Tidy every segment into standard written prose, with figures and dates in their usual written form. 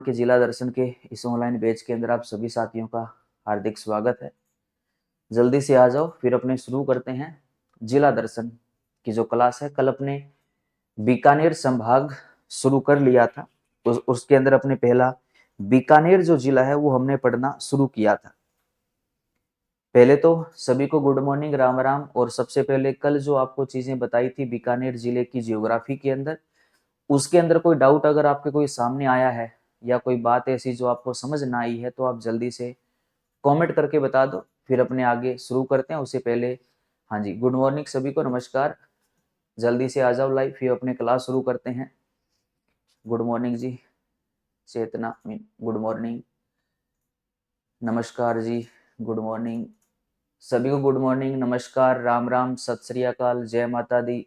के जिला दर्शन के इस ऑनलाइन बैच के अंदर आप सभी साथियों का हार्दिक स्वागत है। जल्दी से आ जाओ, फिर अपने शुरू करते हैं जिला दर्शन की जो क्लास है। कल अपने बीकानेर संभाग शुरू कर लिया था, उसके अंदर अपने पहला बीकानेर जो जिला है वो हमने पढ़ना शुरू किया था। पहले तो सभी को गुड मॉर्निंग, राम राम। और सबसे पहले कल जो आपको चीजें बताई थी बीकानेर जिले की जियोग्राफी के अंदर, उसके अंदर कोई डाउट अगर आपके कोई सामने आया है या कोई बात ऐसी जो आपको समझ ना आई है तो आप जल्दी से कमेंट करके बता दो, फिर अपने आगे शुरू करते हैं। उससे पहले हाँ जी, गुड मॉर्निंग सभी को, नमस्कार। जल्दी से आ जाओ लाइव, फिर अपने क्लास शुरू करते हैं। गुड मॉर्निंग जी, चेतना गुड मॉर्निंग, नमस्कार जी, गुड मॉर्निंग सभी को, गुड मॉर्निंग, नमस्कार, राम राम, सत श्री अकाल, जय माता दी।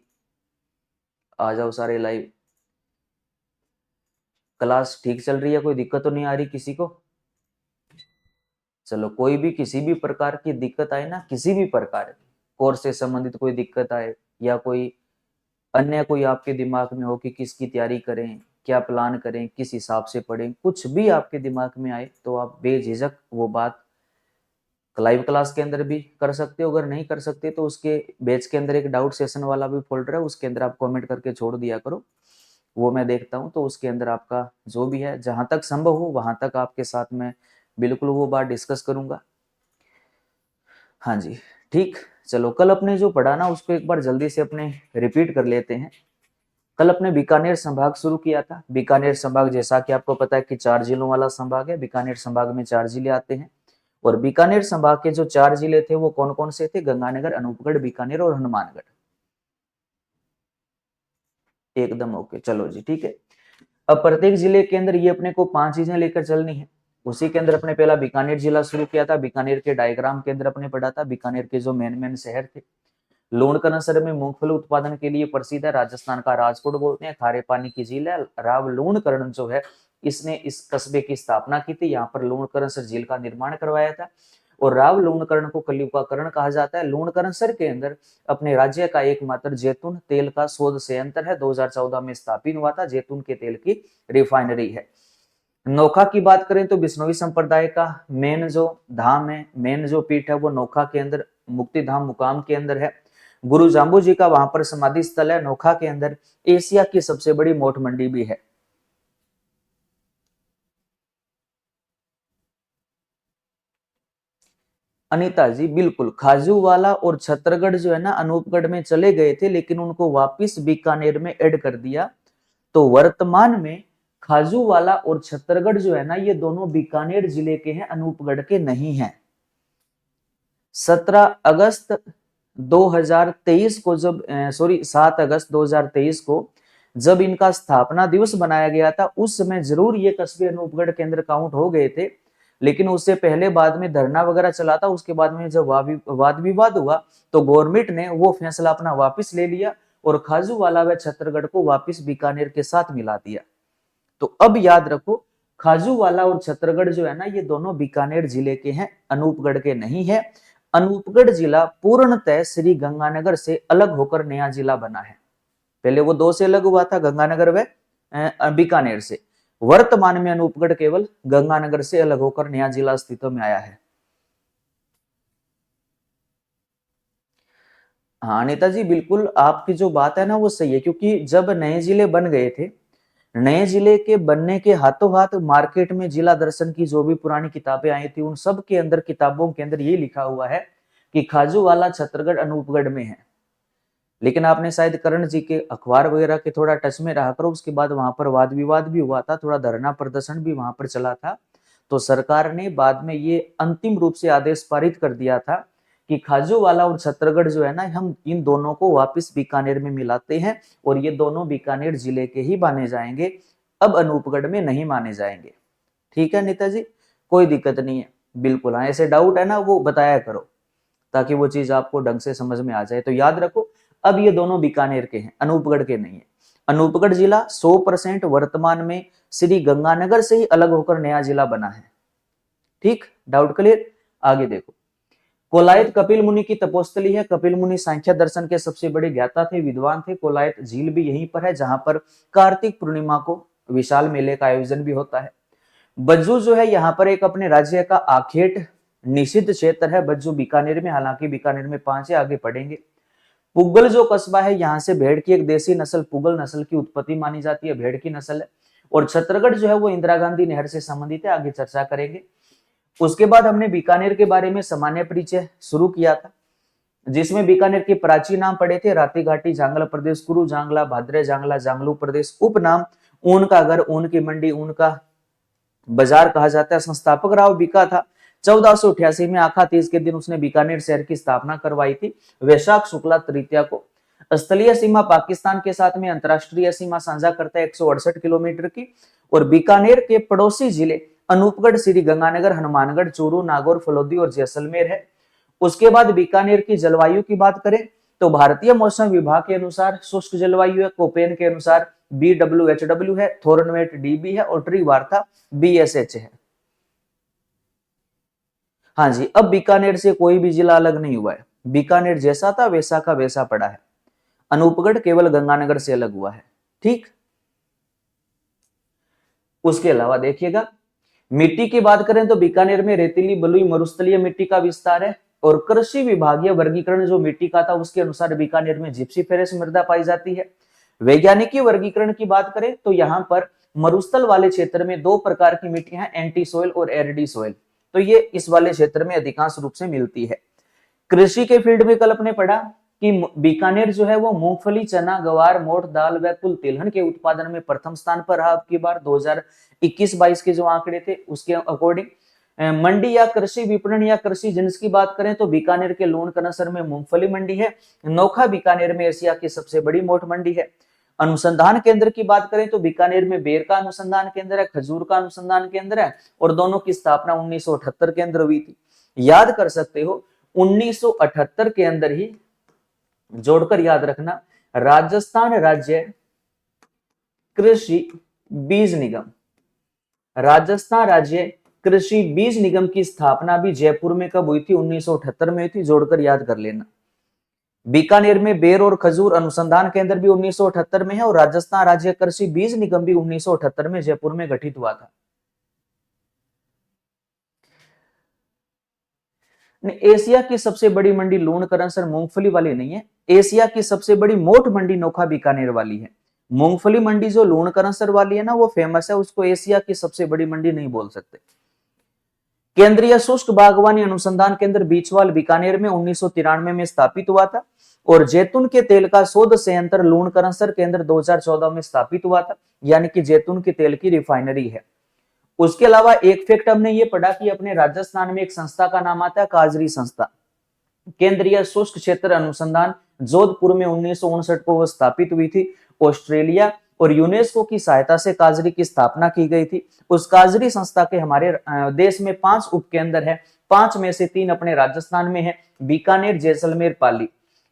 आ जाओ सारे लाइव। क्लास ठीक चल रही है? कोई दिक्कत तो नहीं आ रही किसी को? चलो, कोई भी किसी भी प्रकार की दिक्कत आए ना, किसी भी प्रकार की कोर्स से संबंधित कोई दिक्कत आए या कोई अन्य कोई आपके दिमाग में हो कि किसकी तैयारी करें, क्या प्लान करें, किस हिसाब से पढ़ें, कुछ भी आपके दिमाग में आए तो आप बेझिझक वो बात लाइव क्लास के अंदर भी कर सकते हो। अगर नहीं कर सकते तो उसके बैच के अंदर एक डाउट सेशन वाला भी फोल्डर है, उसके अंदर आप कमेंट करके छोड़ दिया करो, वो मैं देखता हूँ। तो उसके अंदर आपका जो भी है, जहां तक संभव हो वहां तक आपके साथ में बिल्कुल वो बात डिस्कस करूंगा। हाँ जी, ठीक। चलो, कल अपने जो पढ़ा ना उसको एक बार जल्दी से अपने रिपीट कर लेते हैं। कल अपने बीकानेर संभाग शुरू किया था। बीकानेर संभाग जैसा कि आपको पता है कि 4 जिलों वाला संभाग है। बीकानेर संभाग में 4 जिले आते हैं और बीकानेर संभाग के जो 4 जिले थे वो कौन कौन से थे? गंगानगर, अनूपगढ़, बीकानेर और हनुमानगढ़। एकदम ओके, चलो जी, ठीक है। अब प्रत्येक जिले के अंदर ये अपने को 5 चीजें लेकर चलनी है। उसी के अंदर अपने पहला बीकानेर जिला शुरू किया था। बीकानेर के डायग्राम के अंदर अपने पढ़ा था बीकानेर के जो मेन मेन शहर थे। लूणकरणसर में मूंगफली उत्पादन के लिए प्रसिद्ध है, राजस्थान का राजकोट बोलते हैं। खारे पानी की झील है। राव लूणकरण जो है, इसने इस कस्बे की स्थापना की थी। यहाँ पर लूणकरणसर झील का निर्माण करवाया था और राव लूणकरण को कलयुग का करण कहा जाता है। लूणकरणसर के अंदर अपने राज्य का एकमात्र जैतून तेल का शोध संयंत्र है, 2014 में स्थापित हुआ था। जैतून के तेल की रिफाइनरी है। नोखा की बात करें तो बिश्नोई संप्रदाय का मेन जो धाम है, मेन जो पीठ है वो नोखा के अंदर मुक्ति धाम मुकाम के अंदर है। गुरु जाम्बू जी का वहां पर समाधि स्थल है। नोखा के अंदर एशिया की सबसे बड़ी मोठ मंडी भी है। अनीता जी, बिल्कुल। खाजूवाला और छत्तरगढ़ जो है ना अनूपगढ़ में चले गए थे, लेकिन उनको वापिस बीकानेर में ऐड कर दिया। तो वर्तमान में खाजूवाला और छत्तरगढ़ जो है ना, ये दोनों बीकानेर जिले के हैं, अनूपगढ़ के नहीं हैं। 17 अगस्त 2023 को जब 7 अगस्त 2023 को जब इनका स्थापना दिवस बनाया गया था, उस समय जरूर ये कस्बे अनूपगढ़ के अंदर काउंट हो गए थे, लेकिन उससे पहले बाद में धरना वगैरह चला था। उसके बाद में जब वाद विवाद हुआ तो गवर्नमेंट ने वो फैसला अपना वापस ले लिया और खाजूवाला व छत्तरगढ़ को वापस बीकानेर के साथ मिला दिया। तो अब याद रखो, खाजूवाला और छत्तरगढ़ जो है ना, ये दोनों बीकानेर जिले के हैं, अनूपगढ़ के नहीं है। अनूपगढ़ जिला पूर्णतः श्री गंगानगर से अलग होकर नया जिला बना है। पहले वो दो से अलग हुआ था, गंगानगर व बीकानेर से। वर्तमान में अनूपगढ़ केवल गंगानगर से अलग होकर नया जिला अस्तित्व में आया है। हाँ नेताजी, बिल्कुल आपकी जो बात है ना वो सही है, क्योंकि जब नए जिले बन गए थे, नए जिले के बनने के हाथों हाथ मार्केट में जिला दर्शन की जो भी पुरानी किताबें आई थी, उन सब के अंदर किताबों के अंदर ये लिखा हुआ है कि खाजूवाला छत्तरगढ़ अनूपगढ़ में है। लेकिन आपने शायद करण जी के अखबार वगैरह के थोड़ा टच में रहा करो, उसके बाद वहां पर वाद विवाद भी हुआ था, थोड़ा धरना प्रदर्शन भी वहां पर चला था। तो सरकार ने बाद में ये अंतिम रूप से आदेश पारित कर दिया था कि खाजूवाला और छत्तरगढ़ जो है ना, हम इन दोनों को वापस बीकानेर में मिलाते हैं और ये दोनों बीकानेर जिले के ही माने जाएंगे, अब अनूपगढ़ में नहीं माने जाएंगे। ठीक है नेताजी, कोई दिक्कत नहीं है। बिल्कुल हाँ, ऐसे डाउट है ना वो बताया करो, ताकि वो चीज आपको ढंग से समझ में आ जाए। तो याद रखो, अब ये दोनों बीकानेर के हैं, अनूपगढ़ के नहीं है। अनूपगढ़ जिला 100% वर्तमान में श्री गंगानगर से ही अलग होकर नया जिला बना है। ठीक, डाउट क्लियर? आगे देखो, कोलायत कपिल मुनि की तपोस्थली है। कपिल मुनि सांख्य दर्शन के सबसे बड़े ज्ञाता थे, विद्वान थे। कोलायत झील भी यहीं पर है, जहां पर कार्तिक पूर्णिमा को विशाल मेले का आयोजन भी होता है। बज्जू जो है यहाँ पर एक अपने राज्य का आखेट निषिद्ध क्षेत्र है, बज्जू बीकानेर में, हालांकि बीकानेर में 5 है, आगे पढ़ेंगे। पुगल जो कस्बा है, यहाँ से भेड़ की एक देसी नस्ल पुगल नस्ल की उत्पत्ति मानी जाती है, भेड़ की नस्ल है। और छत्तरगढ़ जो है वो इंदिरा गांधी नहर से संबंधित है, आगे चर्चा करेंगे। उसके बाद हमने बीकानेर के बारे में सामान्य परिचय शुरू किया था, जिसमें बीकानेर के प्राचीन नाम पड़े थे राती घाटी, जांगला प्रदेश, कुरु जांगला, भाद्रे जांगला, जांगलू प्रदेश। उपनाम ऊन का घर, ऊन की मंडी, ऊन का बाजार कहा जाता है। संस्थापक राव बीका था। 1488 में आखा तीज के दिन उसने बीकानेर शहर की स्थापना करवाई थी, वैशाख शुक्ला तृतीया को। स्थलीय सीमा पाकिस्तान के साथ में अंतरराष्ट्रीय सीमा साझा करता है 168 किलोमीटर की। और बीकानेर के पड़ोसी जिले अनूपगढ़, श्री गंगानगर, हनुमानगढ़, चूरू, नागौर, फलोदी और जैसलमेर है। उसके बाद बीकानेर की जलवायु की बात करें तो भारतीय मौसम विभाग के अनुसार शुष्क जलवायु है, कोपेन के अनुसार BWHW है, थोर्नमेट DB है और ट्री वार्ता BSH है। हाँ जी, अब बीकानेर से कोई भी जिला अलग नहीं हुआ है, बीकानेर जैसा था वैसा का वैसा पड़ा है। अनूपगढ़ केवल गंगानगर से अलग हुआ है, ठीक। उसके अलावा देखिएगा, मिट्टी की बात करें तो बीकानेर में रेतीली, बलुई, मरुस्थलीय मिट्टी का विस्तार है। और कृषि विभागीय वर्गीकरण जो मिट्टी का था उसके अनुसार बीकानेर में जिप्सीफेरस मृदा पाई जाती है। वैज्ञानिक वर्गीकरण की बात करें तो यहाँ पर मरुस्थल वाले क्षेत्र में 2 प्रकार की मिट्टियां हैं, एंटी सोइल और एरिडी सोइल। तो ये इस वाले क्षेत्र में अधिकांश रूप से मिलती है। कृषि के फील्ड में कल अपने पढ़ा कि बीकानेर जो है वो मूंगफली, चना, गवार, मोठ, दाल व कुल तिलहन के उत्पादन में प्रथम स्थान पर रहा। अब की बार 2021-22 के जो आंकड़े थे उसके अकॉर्डिंग। मंडी या कृषि विपणन या कृषि जिन्स की बात करें तो बीकानेर के लूण कनसर में मूंगफली मंडी है। नोखा बीकानेर में एशिया की सबसे बड़ी मोठ मंडी है। अनुसंधान केंद्र की बात करें तो बीकानेर में बेर का अनुसंधान केंद्र है, खजूर का अनुसंधान केंद्र है और दोनों की स्थापना 1978 के अंदर हुई थी। याद कर सकते हो 1978 के अंदर ही, जोड़कर याद रखना, राजस्थान राज्य कृषि बीज निगम, राजस्थान राज्य कृषि बीज निगम की स्थापना भी जयपुर में कब हुई थी? 1978 में हुई थी, जोड़कर याद कर लेना। बीकानेर में बेर और खजूर अनुसंधान केंद्र भी 1978 में है और राजस्थान राज्य कृषि बीज निगम भी 1978 में जयपुर में गठित हुआ था। एशिया की सबसे बड़ी मंडी लूणकरनसर मूंगफली वाली नहीं है, एशिया की सबसे बड़ी मोठ मंडी नोखा बीकानेर वाली है। मूंगफली मंडी जो लूणकरनसर वाली है ना वो फेमस है, उसको एशिया की सबसे बड़ी मंडी नहीं बोल सकते। केंद्रीय शुष्क बागवानी अनुसंधान केंद्र बीचवाल बीकानेर में 1993 में स्थापित हुआ था और जैतून के तेल का शोध संयंत्र लूणकरनसर केंद्र 2014 में स्थापित हुआ था, यानी कि जैतून के तेल की रिफाइनरी है। उसके अलावा एक फैक्ट हमने ये पढ़ा कि अपने राजस्थान में एक संस्था का नाम आता है काजरी संस्था। केंद्रीय शुष्क क्षेत्र अनुसंधान जोधपुर में 1959 को वो स्थापित हुई थी। ऑस्ट्रेलिया और यूनेस्को की सहायता से काजरी की स्थापना की गई थी। उस काजरी संस्था के हमारे देश में 5 उपकेंद्र है, 5 में से 3 अपने राजस्थान में है, बीकानेर, जैसलमेर, पाली।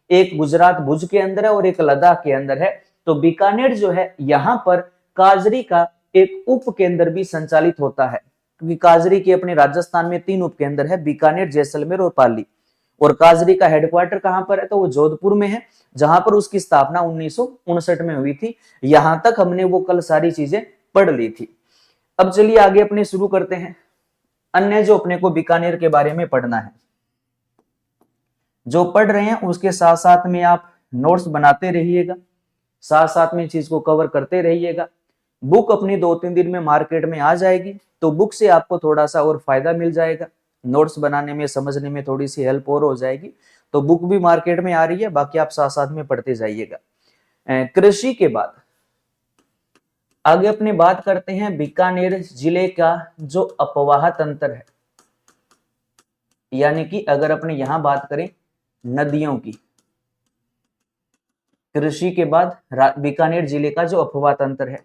एक गुजरात भुज के अंदर है और एक लद्दाख के अंदर है। तो बीकानेर जो है यहाँ पर काजरी का एक उप केंद्र भी संचालित होता है, क्योंकि काजरी के अपने राजस्थान में 3 उपकेंद्र है, बीकानेर, जैसलमेर और पाली। और काजरी का हेडक्वार्टर कहां पर है? तो वो जोधपुर में है, जहां पर उसकी स्थापना 1959 में हुई थी। यहां तक हमने वो कल सारी चीजें पढ़ ली थी। अब चलिए आगे अपने शुरू करते हैं। अन्य जो अपने को बीकानेर के बारे में पढ़ना है, जो पढ़ रहे हैं उसके साथ साथ में आप नोट्स बनाते रहिएगा, साथ साथ में चीज को कवर करते रहिएगा। बुक अपनी 2-3 दिन में मार्केट में आ जाएगी, तो बुक से आपको थोड़ा सा और फायदा मिल जाएगा, नोट्स बनाने में, समझने में थोड़ी सी हेल्प और हो जाएगी। तो बुक भी मार्केट में आ रही है, बाकी आप साथ साथ में पढ़ते जाइएगा। कृषि के बाद आगे अपने बात करते हैं बीकानेर जिले का जो अपवाह तंत्र है, यानी कि अगर अपने यहां बात करें नदियों की, कृषि के बाद बीकानेर जिले का जो अपवाह तंत्र है,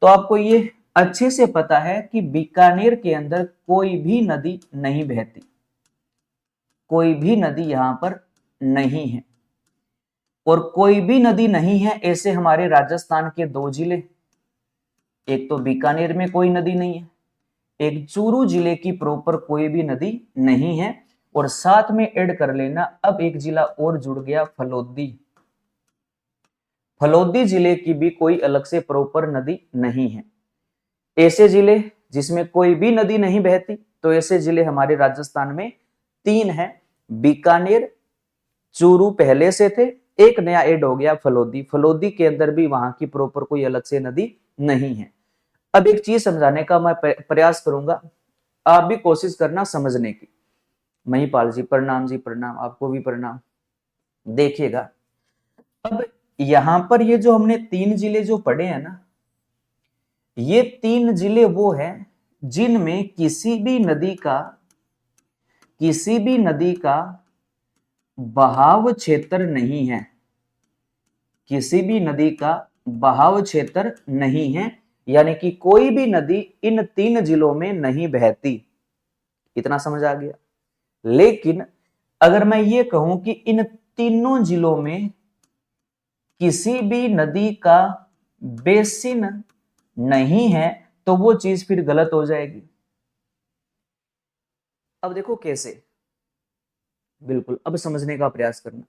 तो आपको ये अच्छे से पता है कि बीकानेर के अंदर कोई भी नदी नहीं बहती, कोई भी नदी यहां पर नहीं है। और कोई भी नदी नहीं है ऐसे हमारे राजस्थान के 2 जिले, एक तो बीकानेर में कोई नदी नहीं है, एक चूरू जिले की प्रॉपर कोई भी नदी नहीं है। और साथ में ऐड कर लेना, अब एक जिला और जुड़ गया, फलोदी। फलोदी जिले की भी कोई अलग से प्रॉपर नदी नहीं है। ऐसे जिले जिसमें कोई भी नदी नहीं बहती, तो ऐसे जिले हमारे राजस्थान में 3 हैं। बीकानेर, चूरू पहले से थे, एक नया ऐड हो गया फलोदी। फलोदी के अंदर भी वहां की प्रॉपर कोई अलग से नदी नहीं है। अब एक चीज समझाने का मैं प्रयास करूंगा, आप भी कोशिश करना समझने की। महिपाल जी प्रणाम, जी प्रणाम, आपको भी प्रणाम। देखिएगा, अब यहां पर ये जो हमने 3 जिले जो पढ़े हैं ना, ये 3 जिले वो हैं जिनमें किसी भी नदी का बहाव क्षेत्र नहीं है, किसी भी नदी का बहाव क्षेत्र नहीं है, यानी कि कोई भी नदी इन 3 जिलों में नहीं बहती। इतना समझ आ गया। लेकिन अगर मैं ये कहूं कि इन तीनों जिलों में किसी भी नदी का बेसिन नहीं है, तो वो चीज फिर गलत हो जाएगी। अब देखो कैसे, बिल्कुल अब समझने का प्रयास करना।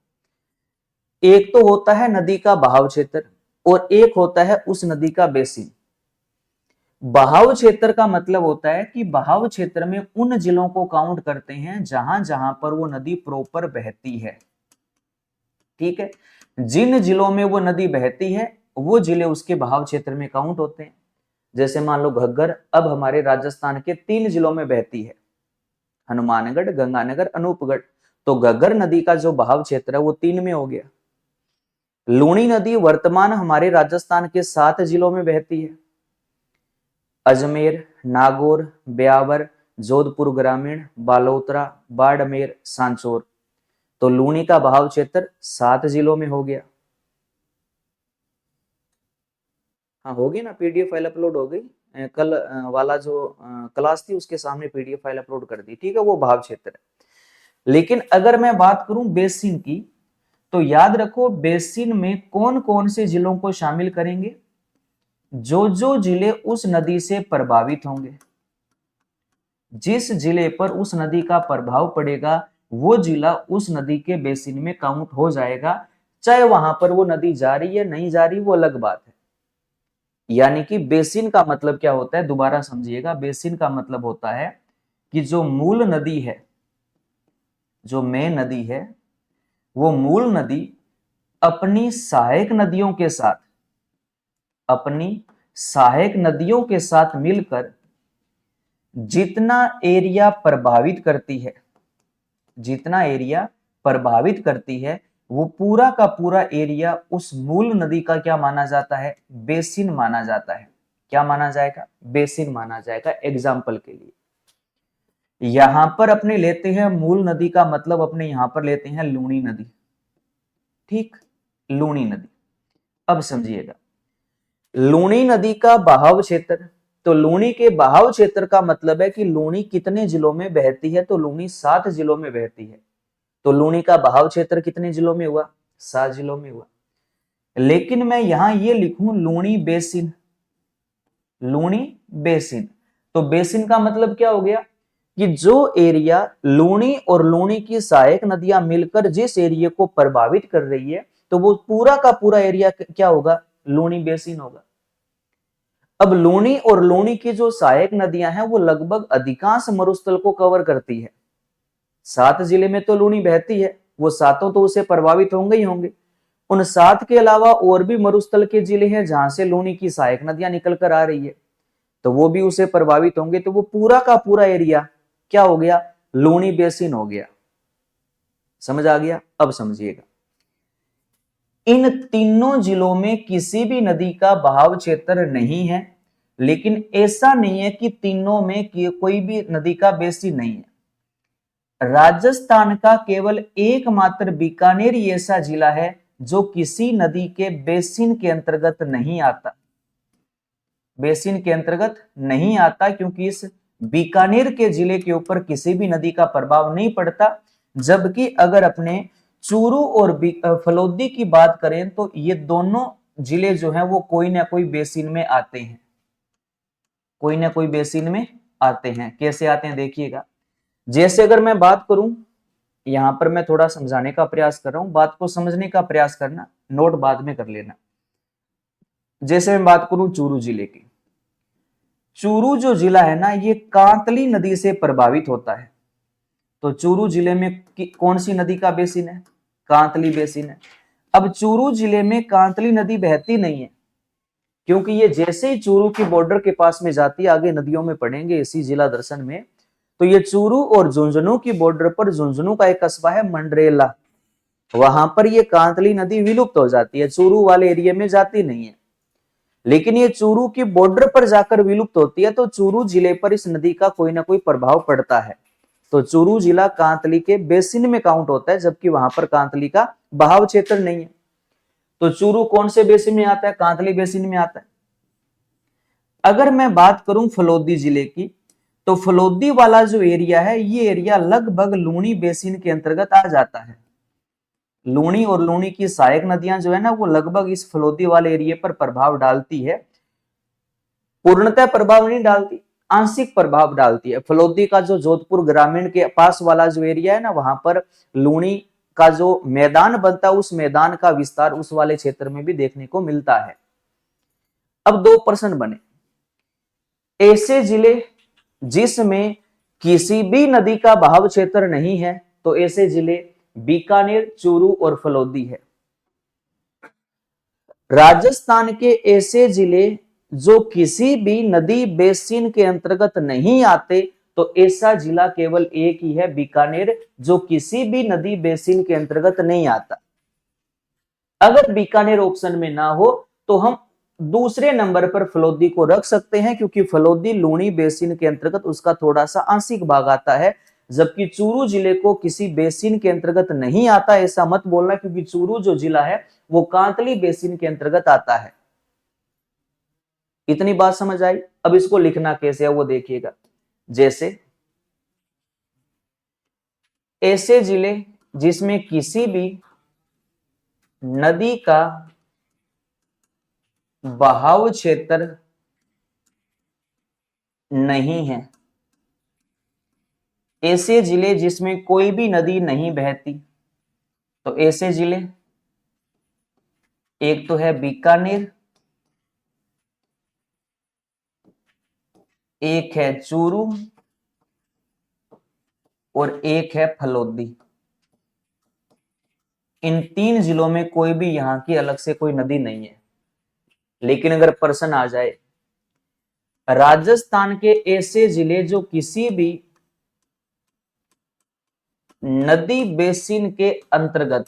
एक तो होता है नदी का बहाव क्षेत्र और एक होता है उस नदी का बेसिन। बहाव क्षेत्र का मतलब होता है कि बहाव क्षेत्र में उन जिलों को काउंट करते हैं जहां जहां पर वो नदी प्रॉपर बहती है। ठीक है, जिन जिलों में वो नदी बहती है वो जिले उसके बहाव क्षेत्र में काउंट होते हैं। जैसे मान लो घग्गर अब हमारे राजस्थान के 3 जिलों में बहती है, हनुमानगढ़, गंगानगर, अनूपगढ़। तो घग्गर नदी का जो बहाव क्षेत्र है वो 3 में हो गया। लूणी नदी वर्तमान हमारे राजस्थान के 7 जिलों में बहती है, अजमेर, नागौर, ब्यावर, जोधपुर ग्रामीण, बालोतरा, बाड़मेर, सांचौर। तो लूणी का बहाव क्षेत्र 7 जिलों में हो गया। हाँ होगी ना, पीडीएफ फाइल अपलोड हो गई। कल वाला जो क्लास थी उसके सामने पीडीएफ फाइल अपलोड कर दी। ठीक है, वो बहाव क्षेत्र है। लेकिन अगर मैं बात करूं बेसिन की, तो याद रखो बेसिन में कौन कौन से जिलों को शामिल करेंगे? जो जिले उस नदी से प्रभावित होंगे, जिस जिले पर उस नदी का प्रभाव पड़ेगा वो जिला उस नदी के बेसिन में काउंट हो जाएगा। चाहे वहां पर वो नदी जा रही है नहीं जा रही वो अलग बात है। यानी कि बेसिन का मतलब क्या होता है, दोबारा समझिएगा। बेसिन का मतलब होता है कि जो मूल नदी है, जो मेन नदी है, वो मूल नदी अपनी सहायक नदियों के साथ, अपनी सहायक नदियों के साथ मिलकर जितना एरिया प्रभावित करती है, जितना एरिया प्रभावित करती है, वो पूरा का पूरा एरिया उस मूल नदी का क्या माना जाता है? बेसिन माना जाता है। क्या माना जाएगा? बेसिन माना जाएगा। एग्जाम्पल के लिए यहां पर अपने लेते हैं मूल नदी का मतलब अपने यहां पर लेते हैं लूणी नदी। ठीक, लूणी नदी। अब समझिएगा, लूणी नदी का बहाव क्षेत्र, तो लूणी के बहाव क्षेत्र का मतलब है कि लूणी कितने जिलों में बहती है? तो लूणी 7 जिलों में बहती है। तो लूणी का बहाव क्षेत्र कितने जिलों में हुआ? 7 जिलों में हुआ। लेकिन मैं यहां ये लिखूं लूणी बेसिन, लूणी बेसिन। तो बेसिन का मतलब क्या हो गया कि जो एरिया लूणी और लूणी की सहायक नदियां मिलकर जिस एरिया को प्रभावित कर रही है, तो वो पूरा का पूरा एरिया क्या होगा? लूणी बेसिन होगा। अब लूणी और लूणी की जो सहायक नदियां हैं वो लगभग अधिकांश मरुस्थल को कवर करती है। 7 जिले में तो लूणी बहती है, वो सातों तो उसे प्रभावित होंगे ही होंगे। उन 7 के अलावा और भी मरुस्थल के जिले हैं जहां से लूणी की सहायक नदियां निकल कर आ रही है, तो वो भी उसे प्रभावित होंगे। तो वो पूरा का पूरा एरिया क्या हो गया? लूणी बेसिन हो गया। समझ आ गया? अब समझिएगा, इन तीनों जिलों में किसी भी नदी का बहाव क्षेत्र नहीं है, लेकिन ऐसा नहीं है कि तीनों में कोई भी नदी का बेसिन नहीं है। राजस्थान का केवल एकमात्र बीकानेर ही ऐसा जिला है जो किसी नदी के बेसिन के अंतर्गत नहीं आता, बेसिन के अंतर्गत नहीं आता, क्योंकि इस बीकानेर के जिले के ऊपर किसी भी नदी का प्रभाव नहीं पड़ता। जबकि अगर अपने चूरू और फलोदी की बात करें तो ये दोनों जिले जो हैं वो कोई ना कोई बेसिन में आते हैं, कोई ना कोई बेसिन में आते हैं। कैसे आते हैं देखिएगा, जैसे अगर मैं बात करूं, यहां पर मैं थोड़ा समझाने का प्रयास कर रहा हूं, बात को समझने का प्रयास करना, नोट बाद में कर लेना। जैसे मैं बात करूं चूरू जिले की, चूरू जो जिला है ना, ये कांतली नदी से प्रभावित होता है। तो चूरू जिले में कौन सी नदी का बेसिन है? कांतली बेसिन है। अब चूरू जिले में कांतली नदी बहती नहीं है, क्योंकि ये जैसे ही चूरू की बॉर्डर के पास में जाती है, आगे नदियों में पढ़ेंगे इसी जिला दर्शन में, तो ये चूरू और झुंझुनू की बॉर्डर पर झुंझुनू का एक कस्बा है मंडरेला, वहां पर ये कांतली नदी विलुप्त हो जाती है, चूरू वाले एरिया में जाती नहीं है। लेकिन ये चूरू की बॉर्डर पर जाकर विलुप्त होती है, तो चूरू जिले पर इस नदी का कोई ना कोई प्रभाव पड़ता है। तो चूरू जिला कांतली के बेसिन में काउंट होता है, जबकि वहां पर कांतली का बहाव क्षेत्र नहीं है। तो चूरू कौन से बेसिन में आता है? कांतली बेसिन में आता है। अगर मैं बात करूं फलोदी जिले की, तो फलोदी वाला जो एरिया है, ये एरिया लगभग लूनी बेसिन के अंतर्गत आ जाता है। लूनी और लूनी की सहायक नदियां जो है ना, वो लगभग इस फलोदी वाले एरिया पर प्रभाव डालती है। पूर्णतः प्रभाव नहीं डालती, आंशिक प्रभाव डालती है। फलोदी का जो जोधपुर ग्रामीण के पास वाला जो एरिया है ना, वहां पर लूनी का जो मैदान बनता है, उस मैदान का विस्तार उस वाले क्षेत्र में भी देखने को मिलता है। अब दो प्रश्न बने, ऐसे जिले जिसमें किसी भी नदी का बहाव क्षेत्र नहीं है, तो ऐसे जिले बीकानेर, चूरू और फलोदी है। राजस्थान के ऐसे जिले जो किसी भी नदी बेसिन के अंतर्गत नहीं आते, तो ऐसा जिला केवल एक ही है, बीकानेर, जो किसी भी नदी बेसिन के अंतर्गत नहीं आता। अगर बीकानेर ऑप्शन में ना हो, तो हम दूसरे नंबर पर फलोदी को रख सकते हैं, क्योंकि फलोदी लूनी बेसिन के अंतर्गत उसका थोड़ा सा आंशिक भाग आता है, जबकि चूरू जिले को किसी बेसिन के अंतर्गत नहीं आता। ऐसा मत बोलना, क्योंकि चूरू जो जिला है वो कांतली बेसिन के अंतर्गत आता है। इतनी बात समझ आई? अब इसको लिखना कैसे है वो देखिएगा। जैसे ऐसे जिले जिसमें किसी भी नदी का बहाव क्षेत्र नहीं है, ऐसे जिले जिसमें कोई भी नदी नहीं बहती, तो ऐसे जिले एक तो है बीकानेर, एक है चूरू और एक है फलोदी। इन तीन जिलों में कोई भी यहां की अलग से कोई नदी नहीं है। लेकिन अगर प्रश्न आ जाए, राजस्थान के ऐसे जिले जो किसी भी नदी बेसिन के अंतर्गत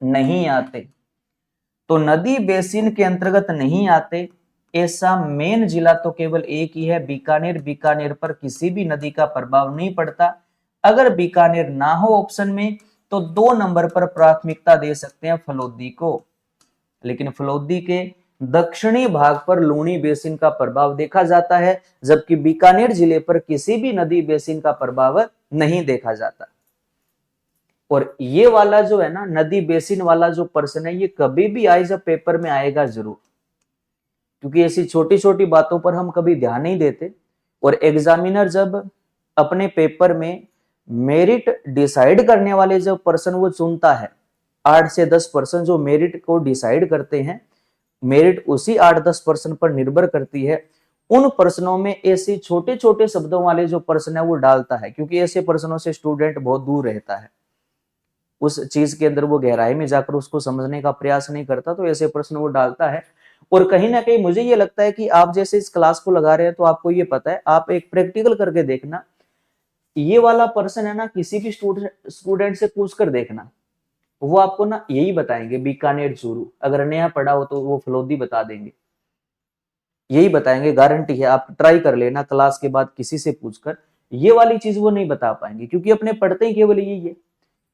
नहीं आते, तो नदी बेसिन के अंतर्गत नहीं आते, ऐसा मेन जिला तो केवल एक ही है, बीकानेर। बीकानेर पर किसी भी नदी का प्रभाव नहीं पड़ता। अगर बीकानेर ना हो ऑप्शन में, तो दो नंबर पर प्राथमिकता दे सकते हैं फलोदी को। लेकिन फलोदी के दक्षिणी भाग पर लूनी बेसिन का प्रभाव देखा जाता है, जबकि बीकानेर जिले पर किसी भी नदी बेसिन का प्रभाव नहीं देखा जाता। और ये वाला जो है ना, नदी बेसिन वाला जो प्रश्न है, ये कभी भी आए जब पेपर में आएगा जरूर, क्योंकि ऐसी छोटी छोटी बातों पर हम कभी ध्यान नहीं देते। और एग्जामिनर जब अपने पेपर में मेरिट डिसाइड करने वाले जो पर्सन वो चुनता है, 8 से 10% जो मेरिट को डिसाइड करते हैं, मेरिट उसी 8-10% पर निर्भर करती है। उन प्रश्नों में ऐसे छोटे छोटे शब्दों वाले जो प्रश्न है वो डालता है, क्योंकि ऐसे प्रश्नों से स्टूडेंट बहुत दूर रहता है, उस चीज के अंदर वो गहराई में जाकर उसको समझने का प्रयास नहीं करता, तो ऐसे प्रश्न वो डालता है। और कहीं ना कहीं मुझे ये लगता है कि आप जैसे इस क्लास को लगा रहे हैं, तो आपको ये पता है, आप एक प्रैक्टिकल करके देखना, ये वाला पर्सन है ना, किसी भी स्टूडेंट से पूछ कर देखना, वो आपको ना यही बताएंगे, बीकानेर चूरू। अगर नया पढ़ा हो तो वो फलोदी बता देंगे, यही बताएंगे, गारंटी है। आप ट्राई कर लेना क्लास के बाद किसी से पूछकर, ये वाली चीज वो नहीं बता पाएंगे, क्योंकि अपने पढ़ते ही केवल यही है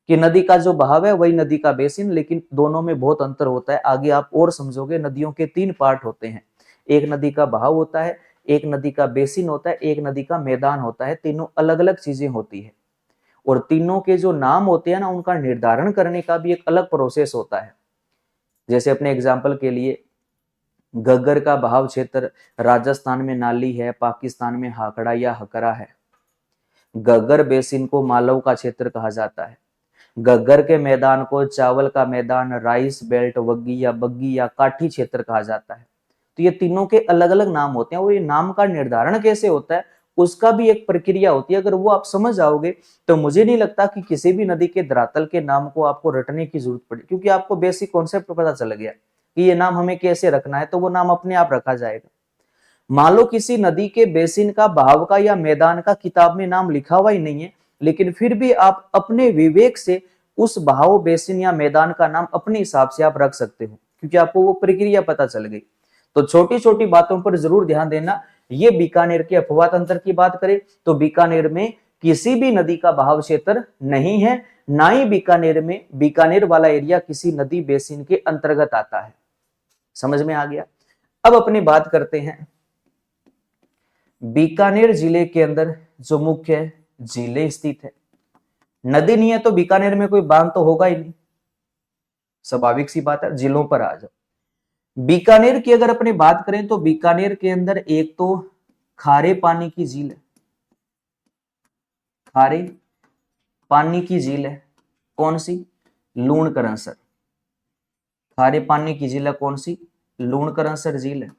कि नदी का जो बहाव है वही नदी का बेसिन, लेकिन दोनों में बहुत अंतर होता है। आगे आप और समझोगे, नदियों के 3 पार्ट होते हैं, एक नदी का बहाव होता है, एक नदी का बेसिन होता है, एक नदी का मैदान होता है। तीनों अलग अलग चीजें होती है, और तीनों के जो नाम होते हैं ना, उनका निर्धारण करने का भी एक अलग प्रोसेस होता है। जैसे अपने एग्जाम्पल के लिए, घग्गर का बहाव क्षेत्र राजस्थान में नाली है, पाकिस्तान में हाकड़ा या हकरा है। घग्गर बेसिन को मालव का क्षेत्र कहा जाता है। घग्गर के मैदान को चावल का मैदान, राइस बेल्ट, बग्गी या काठी क्षेत्र कहा जाता है। तो ये तीनों के अलग अलग नाम होते हैं और ये नाम का निर्धारण कैसे होता है उसका भी एक प्रक्रिया होती है। अगर वो आप समझ जाओगे तो मुझे नहीं लगता कि किसी भी नदी के धरातल के नाम को आपको रटने की जरूरत पड़े, क्योंकि आपको बेसिक कॉन्सेप्ट पता चल गया कि ये नाम हमें कैसे रखना है, तो वो नाम अपने आप रखा जाएगा। मान लो किसी नदी के बेसिन का, बहाव का या मैदान का किताब में नाम लिखा हुआ ही नहीं है, लेकिन फिर भी आप अपने विवेक से उस बहाव, बेसिन या मैदान का नाम अपने हिसाब से आप रख सकते हो, क्योंकि आपको वो प्रक्रिया पता चल गई। तो छोटी छोटी बातों पर जरूर ध्यान देना। ये बीकानेर के अपवाद तंत्र की बात करें तो बीकानेर में किसी भी नदी का बहाव क्षेत्र नहीं है, ना ही बीकानेर में बीकानेर वाला एरिया किसी नदी बेसिन के अंतर्गत आता है। समझ में आ गया। अब अपनी बात करते हैं बीकानेर जिले के अंदर जो मुख्य जिले स्थित है। नदी नहीं है तो बीकानेर में कोई बांध तो होगा ही नहीं, स्वाभाविक सी बात है। जिलों पर आ जाओ। बीकानेर की अगर अपनी बात करें तो बीकानेर के अंदर एक तो खारे पानी की झील है, खारे पानी की झील है। कौन सी? लूणकरणसर। खारे पानी की झील है कौन सी? लूणकरणसर झील है,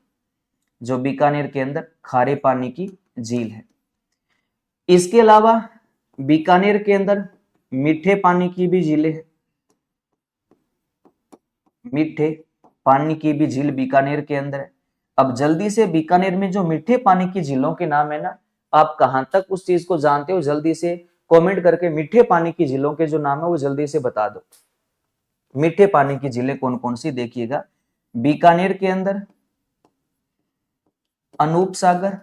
जो बीकानेर के अंदर खारे पानी की झील है। इसके अलावा बीकानेर के अंदर मीठे पानी की भी झीलें हैं। मीठे पानी की भी झील बीकानेर के अंदर है। अब जल्दी से बीकानेर में जो मीठे पानी की झीलों के नाम है ना, आप कहां तक उस चीज को जानते हो जल्दी से कमेंट करके मीठे पानी की झीलों के जो नाम है वो जल्दी से बता दो। मीठे पानी की झीलें कौन कौन सी? देखिएगा, बीकानेर के अंदर अनूप सागर,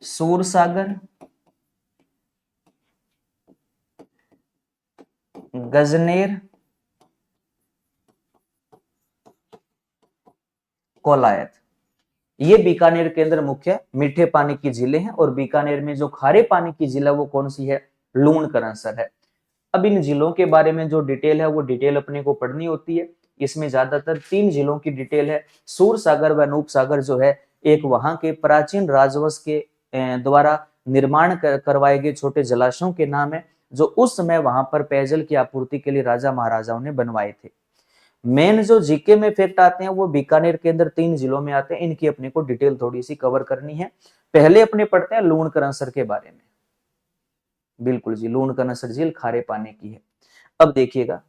सूर सागर, गजनेर, कोलायत। ये बीकानेर के अंदर मुख्य मीठे पानी की झीलें हैं। और बीकानेर में जो खारे पानी की झील है वो कौन सी है? लूणकरणसर है। अब इन जिलों के बारे में जो डिटेल है वो डिटेल अपने को पढ़नी होती है। इसमें ज्यादातर 3 जिलों की डिटेल है। सूर सागर व अनूप सागर जो है एक वहां के प्राचीन राजवंश के द्वारा निर्माण करवाए गए छोटे जलाशयों के नाम है, जो उस समय वहां पर पेयजल की आपूर्ति के लिए राजा महाराजाओं ने बनवाए थे। मेन जो जीके में फैक्ट आते हैं वो बीकानेर के अंदर 3 जिलों में आते हैं। इनकी अपने को डिटेल थोड़ी सी कवर करनी है। पहले अपने पढ़ते हैं लूणकरणसर के बारे में। बिल्कुल जी, लूणकरणसर झील खारे पानी की है। अब देखिएगा,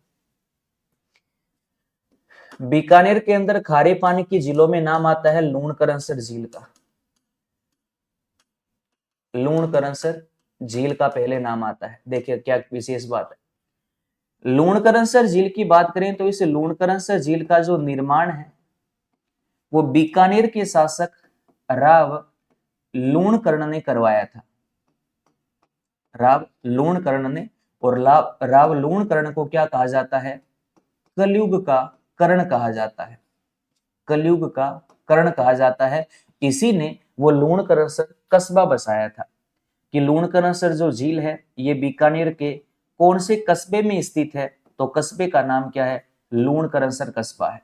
बीकानेर के अंदर खारे पानी की झीलों में नाम आता है लूणकरणसर झील का। लूणकरणसर झील का पहले नाम आता है। देखिए क्या विशेष बात है। लूणकरणसर झील की बात करें तो इस लूणकरणसर झील का जो निर्माण है वो बीकानेर के शासक राव लूणकर्ण ने करवाया था। राव लूणकर्ण ने। और राव लूणकर्ण को क्या कहा जाता है? कलयुग का कर्ण कहा जाता है। कलयुग का कर्ण कहा जाता है। इसी ने वो लूणकरणसर कस्बा बसाया था। कि लूणकरणसर जो झील है ये बीकानेर के कौन से कस्बे में स्थित है? तो कस्बे का नाम क्या है? लूणकरणसर कस्बा है।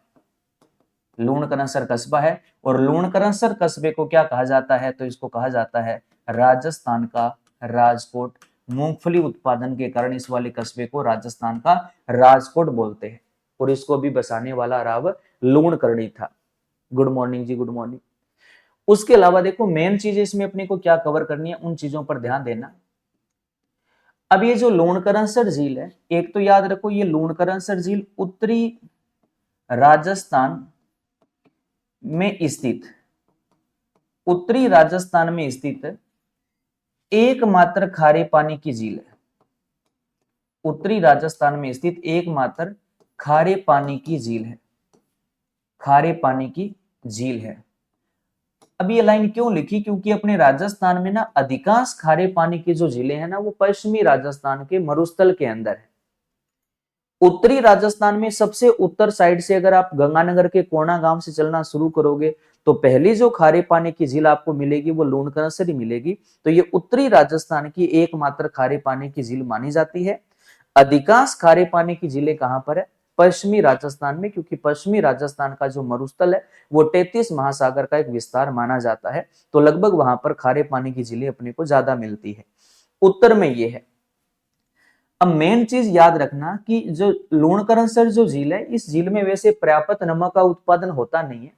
लूणकरणसर कस्बा है। और लूणकरणसर कस्बे को क्या कहा जाता है? तो इसको कहा जाता है राजस्थान का राजकोट। मूंगफली उत्पादन के कारण इस वाले कस्बे को राजस्थान का राजकोट बोलते हैं। और इसको भी बसाने वाला राव लूणकर्णी था। गुड मॉर्निंग जी, गुड मॉर्निंग। उसके अलावा देखो मेन चीज इसमें अपने को क्या कवर करनी है, उन चीजों पर ध्यान देना। अब ये जो लूणकरणसर झील है, एक तो याद रखो ये लूणकरणसर झील उत्तरी राजस्थान में स्थित, उत्तरी राजस्थान में स्थित एकमात्र खारे पानी की झील है। उत्तरी राजस्थान में स्थित एकमात्र खारे पानी की झील है। खारे पानी की झील है। अब ये लाइन क्यों लिखी? क्योंकि अपने राजस्थान में ना अधिकांश खारे पानी की जो झीलें हैं ना वो पश्चिमी राजस्थान के मरुस्थल के अंदर है। उत्तरी राजस्थान में सबसे उत्तर साइड से अगर आप गंगानगर के कोना गांव से चलना शुरू करोगे तो पहली जो खारे पानी की झील आपको मिलेगी वो लूणकरणसर ही मिलेगी। तो ये उत्तरी राजस्थान की एकमात्र खारे पानी की झील मानी जाती है। अधिकांश खारे पानी की झीलें कहां पर है? पश्चिमी राजस्थान में, क्योंकि पश्चिमी राजस्थान का जो मरुस्थल है वो 33 महासागर का एक विस्तार माना जाता है। तो लगभग वहां पर खारे पानी की झीलें अपने को ज्यादा मिलती है। उत्तर में ये है। अब मेन चीज याद रखना कि जो लूणकरणसर जो झील है, इस झील में वैसे पर्याप्त नमक का उत्पादन होता नहीं है,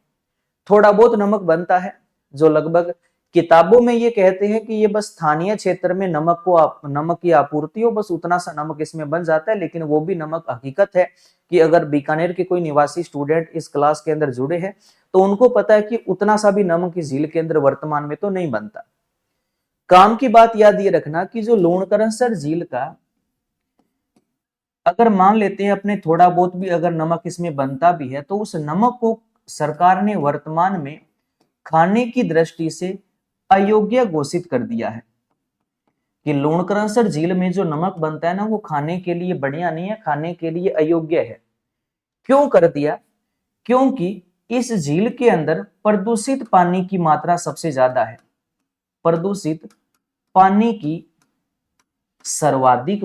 थोड़ा बहुत नमक बनता है, जो लगभग किताबों में ये कहते हैं कि ये बस स्थानीय क्षेत्र में नमक की आपूर्ति हो, बस उतना सा नमक इसमें बन जाता है। लेकिन वो भी नमक हकीकत है कि अगर बीकानेर के कोई निवासी स्टूडेंट इस क्लास के अंदर जुड़े हैं तो उनको पता है कि उतना सा भी नमक इस झील के अंदर वर्तमान में तो नहीं बनता। काम की बात याद ये रखना कि जो लूणकरणसर झील का अगर मान लेते हैं अपने थोड़ा बहुत भी अगर नमक इसमें बनता भी है, तो उस नमक को सरकार ने वर्तमान में खाने की दृष्टि से अयोग्य घोषित कर दिया है कि लूणकरणसर झील में जो नमक बनता है ना, वो खाने के लिए बढ़िया नहीं है, खाने के लिए अयोग्य है। क्यों कर दिया? क्योंकि इस झील के अंदर प्रदूषित पानी की मात्रा सबसे ज्यादा है। प्रदूषित पानी की सर्वाधिक